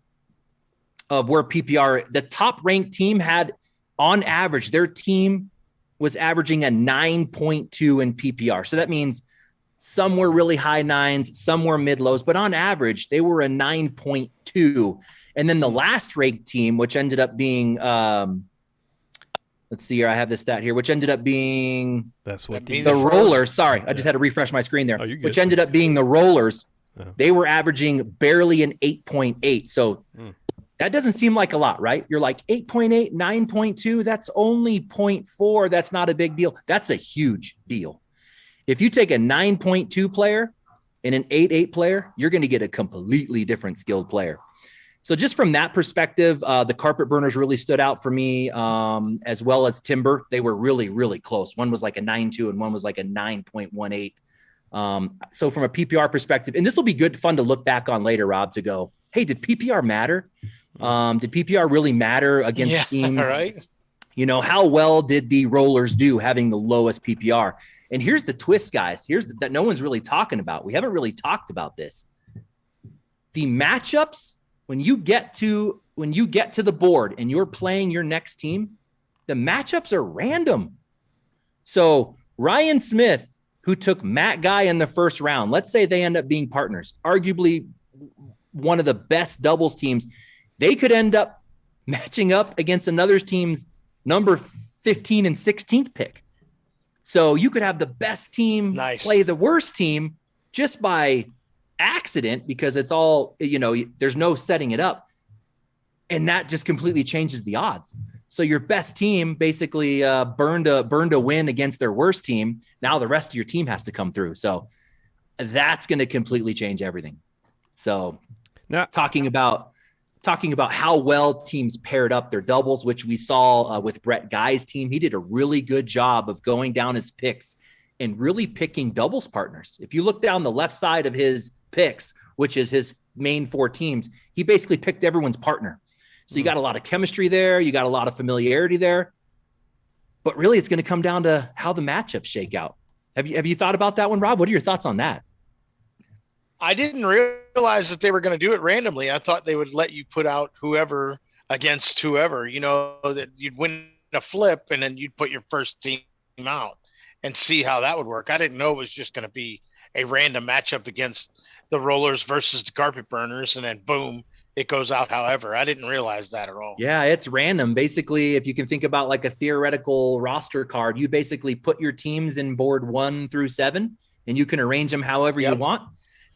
of where PPR, the top ranked team had on average, their team was averaging a 9.2 in PPR. So that means some were really high 9s, some were mid lows, but on average, they were a 9.2. And then the last ranked team, which ended up being, let's see here, I have this stat here, which ended up being the Rollers. Sorry, I just had to refresh my screen there, which ended up being the Rollers. They were averaging barely an 8.8. So that doesn't seem like a lot, right? You're like 8.8, 9.2. That's only 0.4. That's not a big deal. That's a huge deal. If you take a 9.2 player and an 8.8 player, you're going to get a completely different skilled player. So just from that perspective, the carpet burners really stood out for me, as well as timber. They were really, really close. One was like a 9.2 and one was like a 9.18. So from a PPR perspective, and this will be good fun to look back on later, Rob, to go, hey, did PPR matter? Did PPR really matter against teams? Right. How well did the Rollers do having the lowest PPR? And here's the twist, guys. That no one's really talking about. We haven't really talked about this. The matchups, when you get to the board and you're playing your next team, the matchups are random. So Ryan Smith, who took Matt Guy in the first round, let's say they end up being partners, arguably one of the best doubles teams, they could end up matching up against another team's number 15 and 16th pick. So you could have the best team play the worst team just by accident, because it's all, there's no setting it up. And that just completely changes the odds. So your best team basically burned a win against their worst team. Now the rest of your team has to come through. So that's going to completely change everything. So now talking about how well teams paired up their doubles, which we saw with Brett Guy's team. He did a really good job of going down his picks and really picking doubles partners. If you look down the left side of his picks, which is his main 4 teams, he basically picked everyone's partner. So you got a lot of chemistry there. You got a lot of familiarity there. But really, it's going to come down to how the matchups shake out. Have you thought about that one, Rob? What are your thoughts on that? I didn't realize that they were going to do it randomly. I thought they would let you put out whoever against whoever, that you'd win a flip and then you'd put your first team out and see how that would work. I didn't know it was just going to be a random matchup against the Rollers versus the carpet burners, and then boom, it goes out however. I didn't realize that at all. Yeah, it's random. Basically, if you can think about like a theoretical roster card, you basically put your teams in board 1 through 7, and you can arrange them however you want.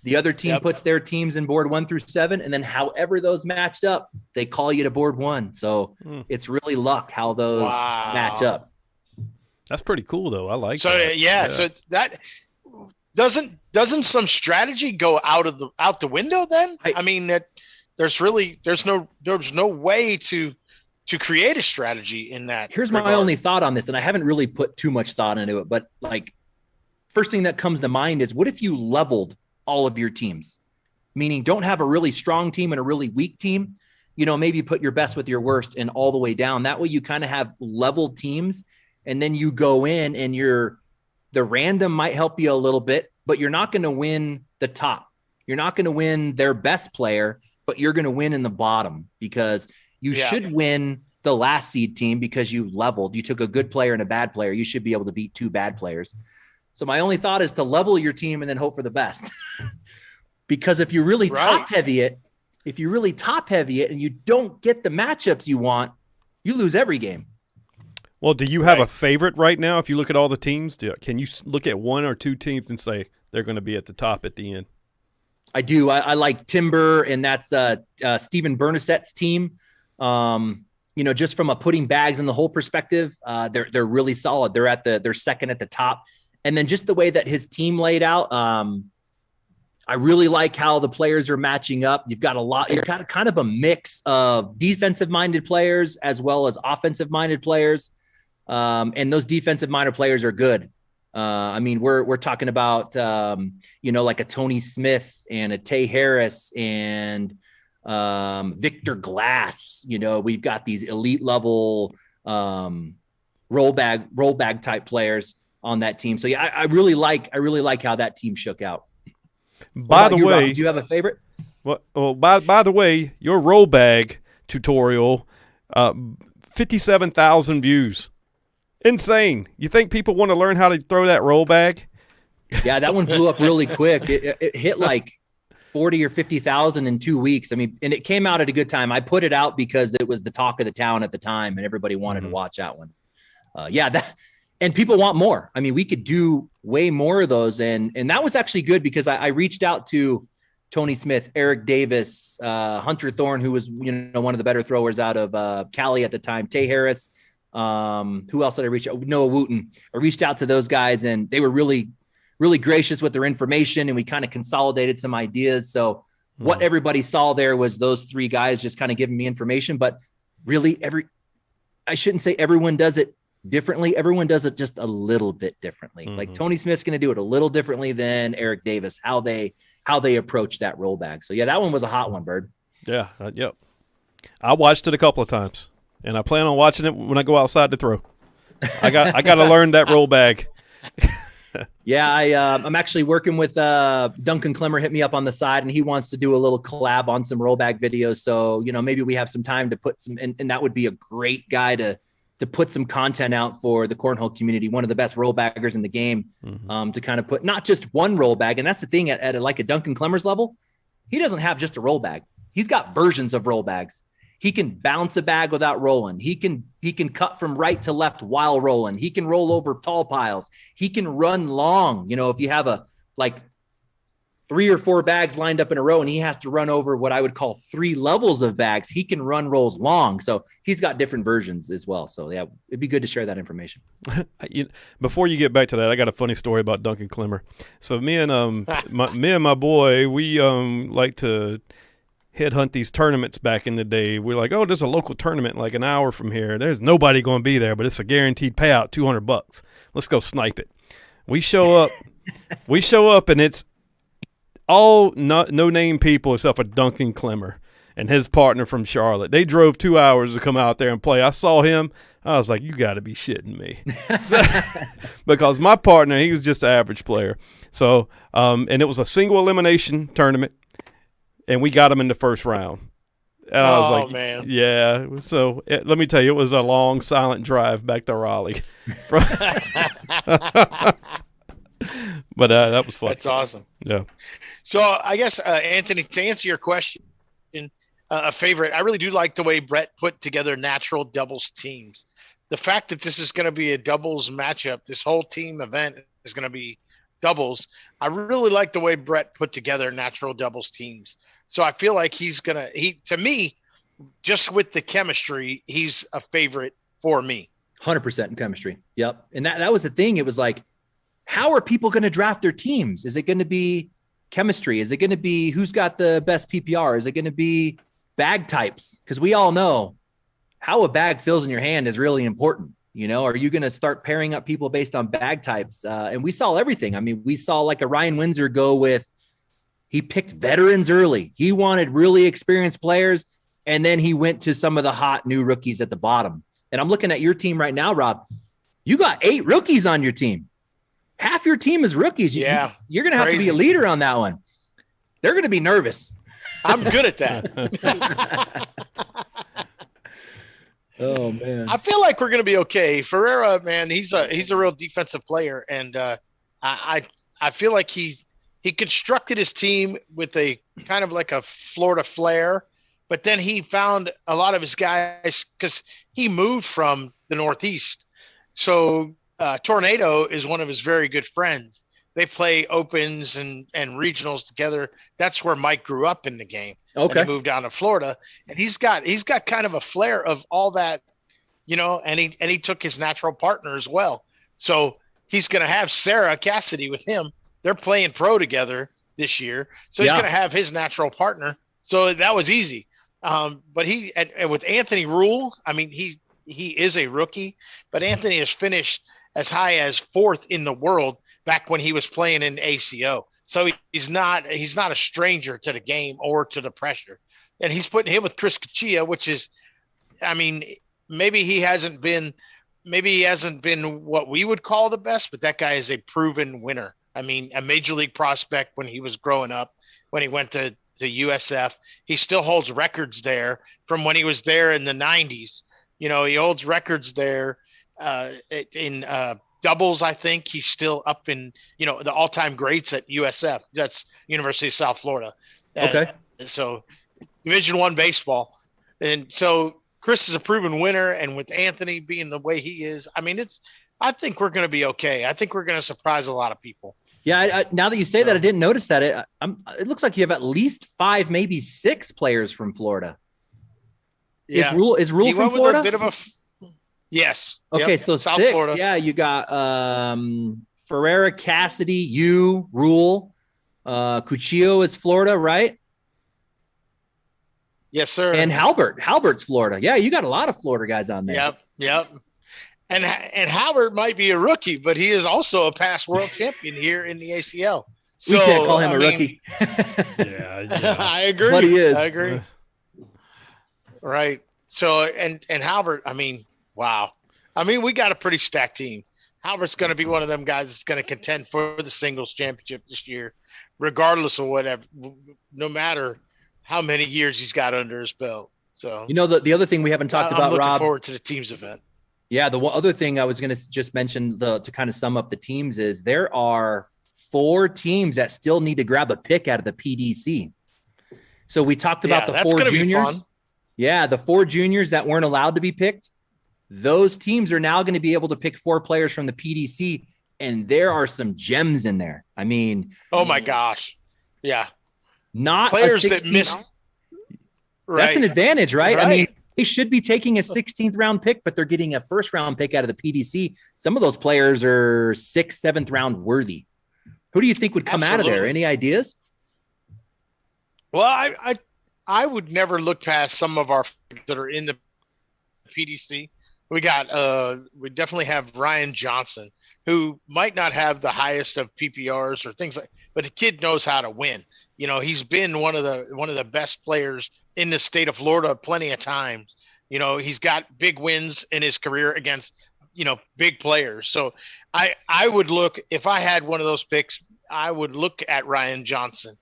The other team puts their teams in board 1 through 7, and then however those matched up, they call you to board 1. So it's really luck how those match up. That's pretty cool, though. I like that. So that doesn't some strategy go out the window then? I mean, there's no way to create a strategy in that. Here's my only thought on this, and I haven't really put too much thought into it, but like first thing that comes to mind is, what if you leveled all of your teams? Meaning don't have a really strong team and a really weak team. Maybe put your best with your worst and all the way down. That way you kind of have leveled teams, and then you go in and you're The random might help you a little bit, but you're not going to win the top. You're not going to win their best player, but you're going to win in the bottom because you should win the last seed team because you leveled. You took a good player and a bad player. You should be able to beat 2 bad players. So my only thought is to level your team and then hope for the best. Because if you really top heavy it and you don't get the matchups you want, you lose every game. Well, do you have a favorite right now? If you look at all the teams, can you look at 1 or 2 teams and say they're going to be at the top at the end? I do. I like Timber, and that's Steven Bernasette's team. Just from a putting bags in the hole perspective, they're really solid. They're second at the top, and then just the way that his team laid out, I really like how the players are matching up. You've got kind of a mix of defensive-minded players as well as offensive-minded players, and those defensive-minded players are good. We're talking about, like a Tony Smith and a Tay Harris and Victor Glass. We've got these elite level roll bag type players on that team. So yeah, I really like how that team shook out. By the way, do you have a favorite? Well, by the way, your roll bag tutorial, 57,000 views. Insane. You think people want to learn how to throw that roll bag? Yeah, that one blew up really quick. It hit like 40 or 50,000 in 2 weeks. And it came out at a good time. I put it out because it was the talk of the town at the time and everybody wanted to watch that one. And people want more. We could do way more of those. And that was actually good because I reached out to Tony Smith, Eric Davis, Hunter Thorne, who was, one of the better throwers out of Cali at the time, Tay Harris. Who else did I reach out? Noah Wooten. I reached out to those guys and they were really, really gracious with their information. And we kind of consolidated some ideas. So what everybody saw there was those 3 guys just kind of giving me information, but really I shouldn't say everyone does it differently. Everyone does it just a little bit differently. Like Tony Smith's going to do it a little differently than Eric Davis, how they approach that roll bag. So yeah, that one was a hot one, Bird. Yeah. Yep. I watched it a couple of times. And I plan on watching it when I go outside to throw. I got to learn that roll bag. Yeah, I'm actually working with Duncan Clemmer. Hit me up on the side, and he wants to do a little collab on some roll bag videos. So maybe we have some time to put some, and that would be a great guy to put some content out for the cornhole community. One of the best roll baggers in the game, to kind of put not just one roll bag. And that's the thing at like a Duncan Clemmer's level, he doesn't have just a roll bag. He's got versions of roll bags. He can bounce a bag without rolling. He can cut from right to left while rolling. He can roll over tall piles. He can run long. If you have like 3 or 4 bags lined up in a row and he has to run over what I would call 3 levels of bags, he can run rolls long. So he's got different versions as well. So yeah, it'd be good to share that information. Before you get back to that, I got a funny story about Duncan Clemmer. So me and my boy, we like to headhunt these tournaments back in the day. We're like, oh, there's a local tournament like an hour from here. There's nobody going to be there, but it's a guaranteed payout, $200. Let's go snipe it. We show up, and it's all no-name people except for Duncan Clemmer and his partner from Charlotte. They drove 2 hours to come out there and play. I saw him. I was like, you got to be shitting me. Because my partner, he was just an average player. So, and it was a single elimination tournament. And we got him in the first round. And I was like, man. Yeah. So let me tell you, it was a long, silent drive back to Raleigh. But that was fun. That's awesome. Yeah. So I guess, Anthony, to answer your question, a favorite, I really do like the way Brett put together natural doubles teams. The fact that this is going to be a doubles matchup, this whole team event is going to be doubles. I really like the way Brett put together natural doubles teams. So I feel like to me, just with the chemistry, he's a favorite for me. 100% in chemistry. Yep. And that was the thing. It was like, how are people going to draft their teams? Is it going to be chemistry? Is it going to be who's got the best PPR? Is it going to be bag types? Because we all know how a bag feels in your hand is really important. Are you going to start pairing up people based on bag types? And we saw everything. We saw like a Ryan Windsor go with, he picked veterans early. He wanted really experienced players. And then he went to some of the hot new rookies at the bottom. And I'm looking at your team right now, Rob. You got 8 rookies on your team. Half your team is rookies. Yeah, You're going to have to be crazy. a leader on that one. They're going to be nervous. I'm good at that. Oh man. I feel like we're going to be okay. Ferreira, man, he's a real defensive player, and I feel like he constructed his team with a kind of like a Florida flair, but then he found a lot of his guys because he moved from the Northeast. So Tornado is one of his very good friends. They play opens and regionals together. That's where Mike grew up in the game. Okay. And he moved down to Florida, and he's got kind of a flair of all that, and he took his natural partner as well. So he's going to have Sarah Cassidy with him. They're playing pro together this year. So he's going to have his natural partner. So that was easy. But and with Anthony Rule, I mean, he is a rookie, but Anthony has finished as high as 4th in the world back when he was playing in ACO. So he's not a stranger to the game or to the pressure. And he's putting him with Chris Kachia, which is, I mean, maybe he hasn't been what we would call the best, but that guy is a proven winner. I mean, a major league prospect when he was growing up, when he went to USF. He still holds records there from when he was there in the 90s. He holds records there in doubles. I think he's still up in, the all-time greats at USF. That's University of South Florida. Okay. So Division I baseball. And so Chris is a proven winner. And with Anthony being the way he is, I mean, I think we're going to be okay. I think we're going to surprise a lot of people. Yeah. Now that you say that, I didn't notice that. It looks like you have at least 5, maybe 6 players from Florida. Yeah. Is Rule from Florida? A bit of yes. Okay. Yep. So South 6. Florida. Yeah. You got Ferreira, Cassidy, Rule, Cuchillo is Florida, right? Yes, sir. And Halbert's Florida. Yeah. You got a lot of Florida guys on there. Yep. And Halbert might be a rookie, but he is also a past world champion here in the ACL. So, we can't call him a rookie. Yeah. I agree. But he is. I agree. Right. So, and Halbert, I mean, wow. I mean, we got a pretty stacked team. Halbert's going to be one of them guys that's going to contend for the singles championship this year, regardless of whatever, no matter how many years he's got under his belt. So, the other thing we haven't talked about, I'm Rob. looking forward to the team's event. Yeah, the other thing I was going to just mention to kind of sum up the teams is there are 4 teams that still need to grab a pick out of the PDC. So we talked about the 4 juniors. Yeah, the 4 juniors that weren't allowed to be picked. Those teams are now going to be able to pick 4 players from the PDC, and there are some gems in there. I mean, oh my gosh, yeah, not players a 16th, that missed. Right. That's an advantage, right? Right. I mean, they should be taking a 16th round pick, but they're getting a 1st round pick out of the PDC. Some of those players are 6th, 7th round worthy. Who do you think would come out of there? Any ideas? Well, I would never look past some of our that are in the PDC. We definitely have Ryan Johnson, who might not have the highest of PPRs or things like, but the kid knows how to win. He's been one of the best players in the state of Florida plenty of times. He's got big wins in his career against, big players. So I would look, if I had one of those picks, I would look at Ryan Johnson.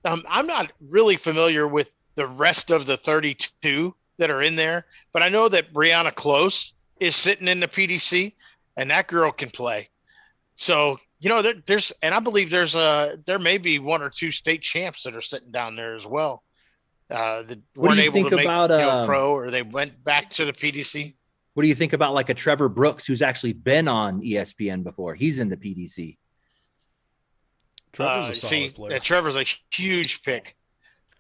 I'm not really familiar with the rest of the 32 that are in there, but I know that Brianna Close is sitting in the PDC, and that girl can play. So, there's, and I believe there may be 1 or 2 state champs that are sitting down there as well. That weren't able to make pro, or they went back to the PDC. What do you think about like a Trevor Brooks, who's actually been on ESPN before? He's in the PDC. Trevor's a solid player. Trevor's a huge pick.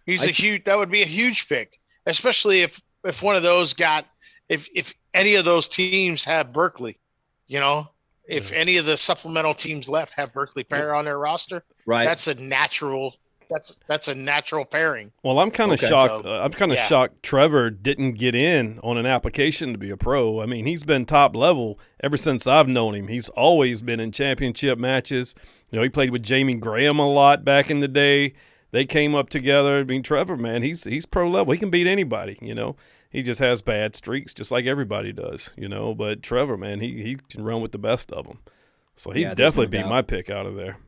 That would be a huge pick, especially if one of those if any of those teams have Berkeley, if any of the supplemental teams left have Berkeley pair on their roster, right? That's a natural pairing. Well, I'm kind of shocked. I'm kind of shocked Trevor didn't get in on an application to be a pro. I mean, he's been top level ever since I've known him. He's always been in championship matches. He played with Jamie Graham a lot back in the day. They came up together. I mean, Trevor, man, he's pro level. He can beat anybody, He just has bad streaks, just like everybody does, But Trevor, man, he can run with the best of them. So he'd Yeah, there's definitely no be doubt. my pick out of there.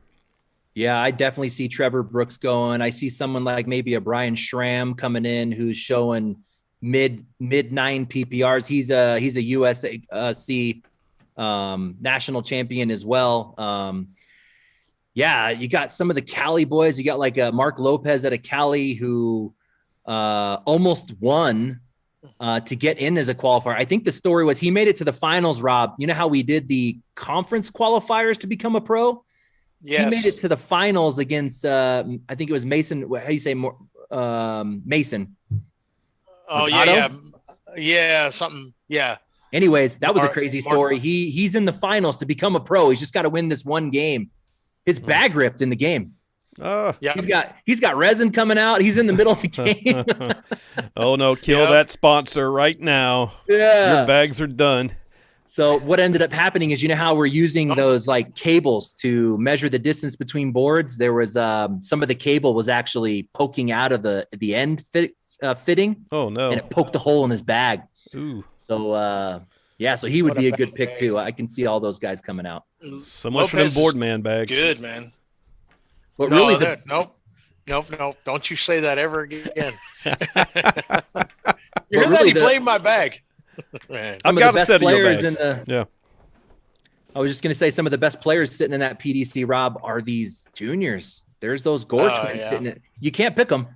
Yeah, I definitely see Trevor Brooks going. I see someone like maybe a Brian Schramm coming in who's showing mid 9 PPRs. He's a USC national champion as well. Yeah, you got some of the Cali boys. You got like Mark Lopez out of Cali who almost won to get in as a qualifier. I think the story was he made it to the finals, Rob. You know how we did the conference qualifiers to become a pro? Yes. He made it to the finals against, I think it was Mason. How do you say more? Mason. Oh, Mercado? yeah, something. Yeah. Anyways, that was a Mark- crazy Mark- story. He's in the finals to become a pro. He's just got to win this one game. His bag ripped in the game. Oh, Yeah. He's got resin coming out. He's in the middle of the game. oh no, kill Yep. that sponsor right now. Yeah. Your bags are done. So what ended up happening is, you know how we're using those like cables to measure the distance between boards? There was some of the cable was actually poking out of the end fitting, Oh no. and it poked a hole in his bag. Ooh. So yeah, so he would What a be a good bad pick day. too. I can see all those guys coming out. So much for them Lopez board is man bags. Good, man. But No, really, nope. Don't you say that ever again. You hear that? really He blamed my bag. Man. I've some of got the a best set of your players bags. Yeah. I was just going to say some of the best players sitting in that PDC, Rob, are these juniors. There's those Gore Oh, twins yeah. sitting in. You can't pick them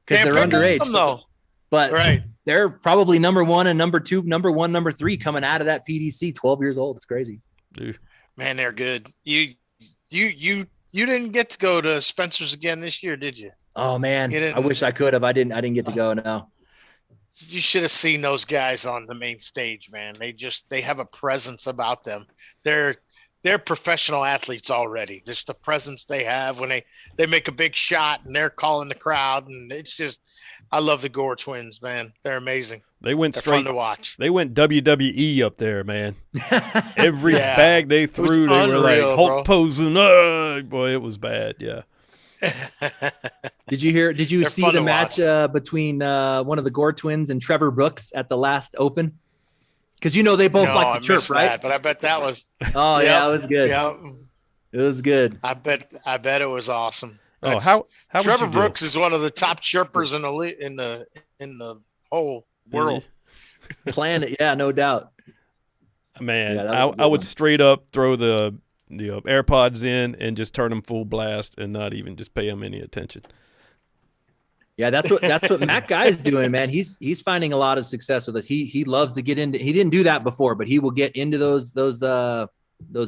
because Can't they're pick underage. them, though. But Right. they're probably number 1 and number 2, number 1, number 3 coming out of that PDC, 12 years old. It's crazy. Man, they're good. You didn't get to go to Spencer's again this year, did you? Oh man, You didn't- I wish I could have. I didn't get to go. No. You should have seen those guys on the main stage, man. They have a presence about them. They're professional athletes already. Just the presence they have when they make a big shot and they're calling the crowd, and it's just, I love the Gore twins, man. They're amazing. They went They're straight. fun to watch. They went WWE up there, man. Every Yeah. bag they threw, they were like unreal, Hulk bro. posing. Boy, it was bad. Yeah. Did you They're see fun the to match between one of the Gore twins and Trevor Brooks at the last Open? Because they both No, like I to chirp, missed right? that, but I bet that was. Oh Yep. yeah, it was good. Yeah, It was good. I bet it was awesome. Oh, That's- how would Trevor you do? Brooks is one of the top chirpers in the whole world. Planet, yeah, no doubt. Man, Yeah, that was a good I would one. straight up throw the AirPods in and just turn them full blast and not even just pay them any attention. Yeah, that's what Matt Guy's doing, man. He's finding a lot of success with us. He loves to get into. He didn't do that before, but he will get into those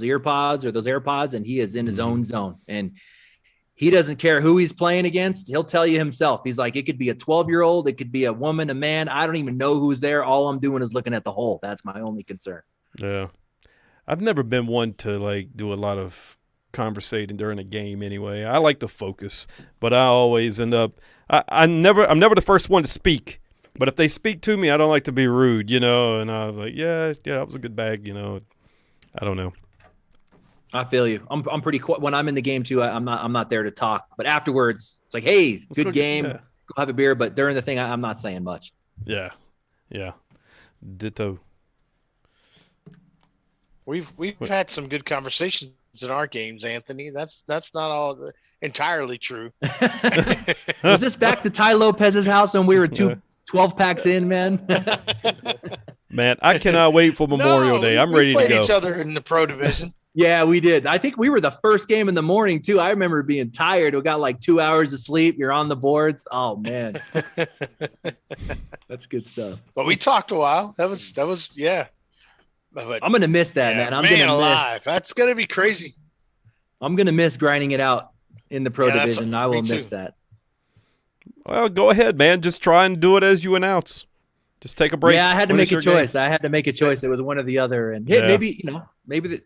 ear pods or those AirPods, and he is in his own zone. And he doesn't care who he's playing against. He'll tell you himself. He's like, it could be a 12-year-old, it could be a woman, a man. I don't even know who's there. All I'm doing is looking at the hole. That's my only concern. Yeah. I've never been one to like do a lot of conversating during a game anyway. I like to focus, but I always end up I'm never the first one to speak. But if they speak to me, I don't like to be rude, and I was like, yeah, that was a good bag, I don't know. I feel you. I'm pretty when I'm in the game too. I'm not there to talk, but afterwards it's like, hey, Let's good go game. yeah. Go have a beer. But during the thing, I'm not saying much. Yeah. Ditto. We've had some good conversations in our games, Anthony. That's not all entirely true. Was this back to Ty Lopez's house when we were 12 packs in, man? Man, I cannot wait for Memorial Day. I'm we ready to played go. each other in the pro division. Yeah, we did. I think we were the first game in the morning too. I remember being tired. We got like 2 hours of sleep. You're on the boards. Oh man, that's good stuff. But we talked a while. That was yeah. But, I'm gonna miss that, man. I'm gonna alive. That's gonna be crazy. miss grinding it out in the pro Yeah, that's division. what- I will me miss too. that. Well, go ahead, man. Just try and do it as you announce. Just take a break. Yeah, I had to when make it's a your game. choice. I had to make a choice. It was one or the other, and Yeah. maybe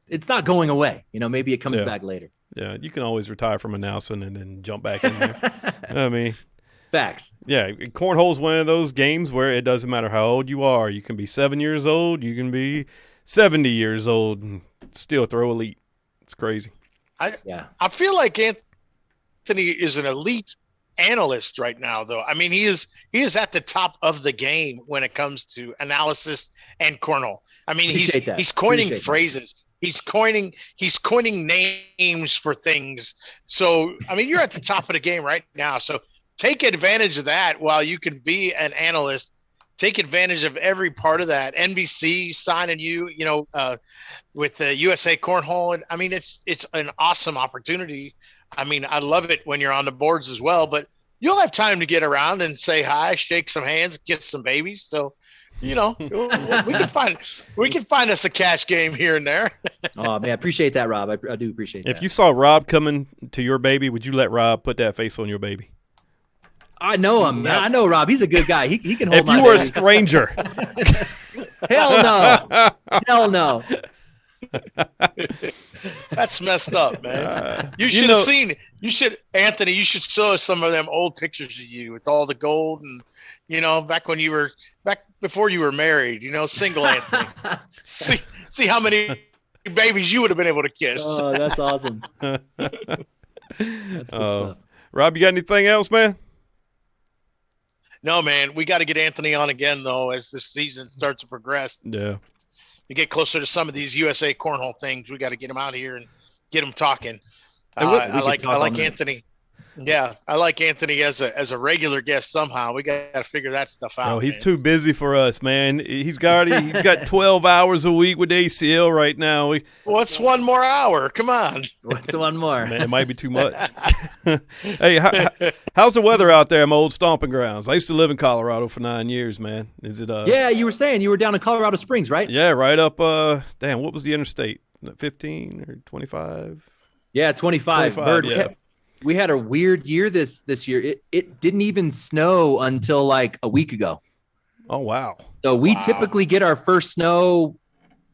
it's not going away. Maybe it comes Yeah. back later. Yeah, you can always retire from announcing and then jump back in there. I mean, Facts. yeah, cornhole's one of those games where it doesn't matter how old you are. You can be 7 years old, you can be 70 years old, and still throw elite. It's crazy. Yeah. I feel like Anthony is an elite analyst right now, though. I mean, he is at the top of the game when it comes to analysis and cornhole. I mean, Appreciate that. he's coining Appreciate that. phrases. He's coining names for things. So, I mean, you're at the top of the game right now. So take advantage of that while you can be an analyst. Take advantage of every part of that. NBC signing you, with the USA Cornhole. And I mean, it's an awesome opportunity. I mean, I love it when you're on the boards as well, but you'll have time to get around and say hi, shake some hands, kiss some babies. So, we can find us a cash game here and there. Oh man, I appreciate that, Rob. I do appreciate that. If you saw Rob coming to your baby, would you let Rob put that face on your baby? I know him, man. I know Rob. He's a good guy. He can hold my If you were a baby. stranger. Hell no. Hell no. That's messed up, man. You should have seen. Anthony. You should show us some of them old pictures of you with all the gold and back before you were married. Single Anthony. see how many babies you would have been able to kiss. Oh, that's awesome. That's good stuff. Rob, you got anything else, man? No, man. We got to get Anthony on again though as this season starts to progress. Yeah. To get closer to some of these USA Cornhole things, we got to get him out here and get him talking. I like Anthony. Yeah, I like Anthony as a regular guest somehow. We got to figure that stuff out. Oh, he's too busy for us, man. He's got 12 hours a week with ACL right now. What's one more hour? Come on. What's one more? Man, it might be too much. Hey, how's the weather out there in my old stomping grounds? I used to live in Colorado for 9 years, man. Is it? Yeah, you were saying you were down in Colorado Springs, right? Yeah, right up. What was the interstate? 15 or 25? Yeah, 25. Bird, yeah. We had a weird year this year. It didn't even snow until like a week ago. Oh, wow. So we typically get our first snow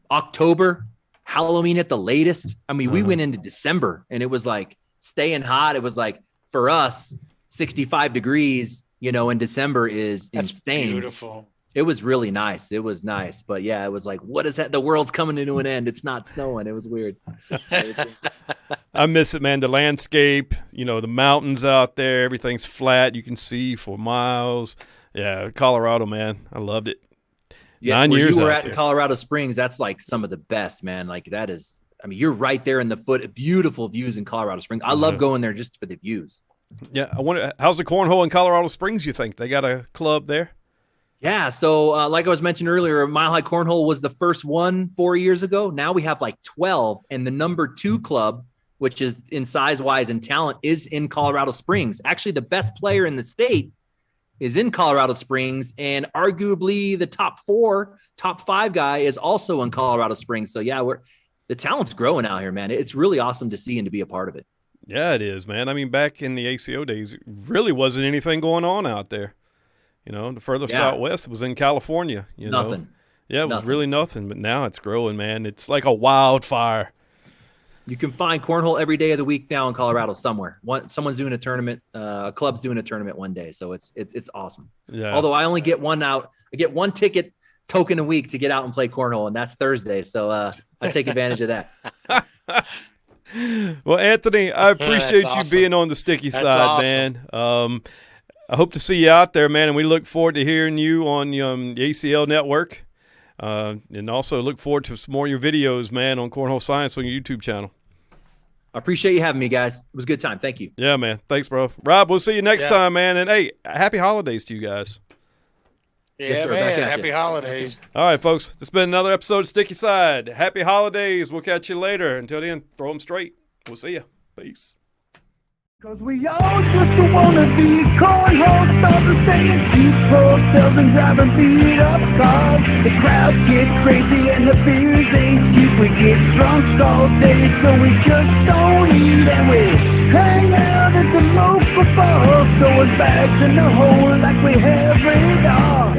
October, Halloween at the latest. I mean, we went into December and it was like staying hot. It was like for us, 65 degrees, in December is insane. Beautiful. It was really nice. It was nice. But yeah, it was like, what is that? The world's coming to an end. It's not snowing. It was weird. I miss it, man. The landscape, the mountains out there, everything's flat. You can see for miles. Yeah, Colorado, man. I loved it. Yeah, 9 where years you were out at there. in Colorado Springs, that's like some of the best, man. Like that is, I mean, you're right there in the foot. Beautiful views in Colorado Springs. I love going there just for the views. Yeah, I wonder, how's the cornhole in Colorado Springs, you think? They got a club there? Yeah, so like I was mentioning earlier, Mile High Cornhole was the first one 4 years ago. Now we have like 12, and the number 2 club, which is in size-wise and talent, is in Colorado Springs. Actually, the best player in the state is in Colorado Springs, and arguably the top 5 guy is also in Colorado Springs. So yeah, the talent's growing out here, man. It's really awesome to see and to be a part of it. Yeah, it is, man. I mean, back in the ACO days, it really wasn't anything going on out there. The further southwest was in California. Nothing. Yeah, it was really nothing. But now it's growing, man. It's like a wildfire. You can find cornhole every day of the week now in Colorado somewhere. Someone's doing a tournament. A club's doing a tournament one day, so it's awesome. Yeah. Although I only get one out. I get one ticket token a week to get out and play cornhole, and that's Thursday. So I take advantage of that. Well, Anthony, I appreciate you awesome. being on the sticky That's side, awesome. man. I hope to see you out there, man, and we look forward to hearing you on the ACL Network. And also look forward to some more of your videos, man, on Cornhole Science on your YouTube channel. I appreciate you having me, guys. It was a good time. Thank you. Yeah, man. Thanks, bro. Rob, we'll see you next time, man. And, hey, happy holidays to you guys. Yeah, Yes, sir. Back man. at Happy you. holidays. All right, folks. This has been another episode of Sticky Side. Happy holidays. We'll catch you later. Until then, throw them straight. We'll see you. Peace. Cause we all just wanna be cornhole stars saying keep ourselves and driving beat up cars. The crowd gets crazy and the beers ain't cheap. We get drunk all day so we just don't eat. And we hang out at the local bar, throwing bags in the hole like we have radar.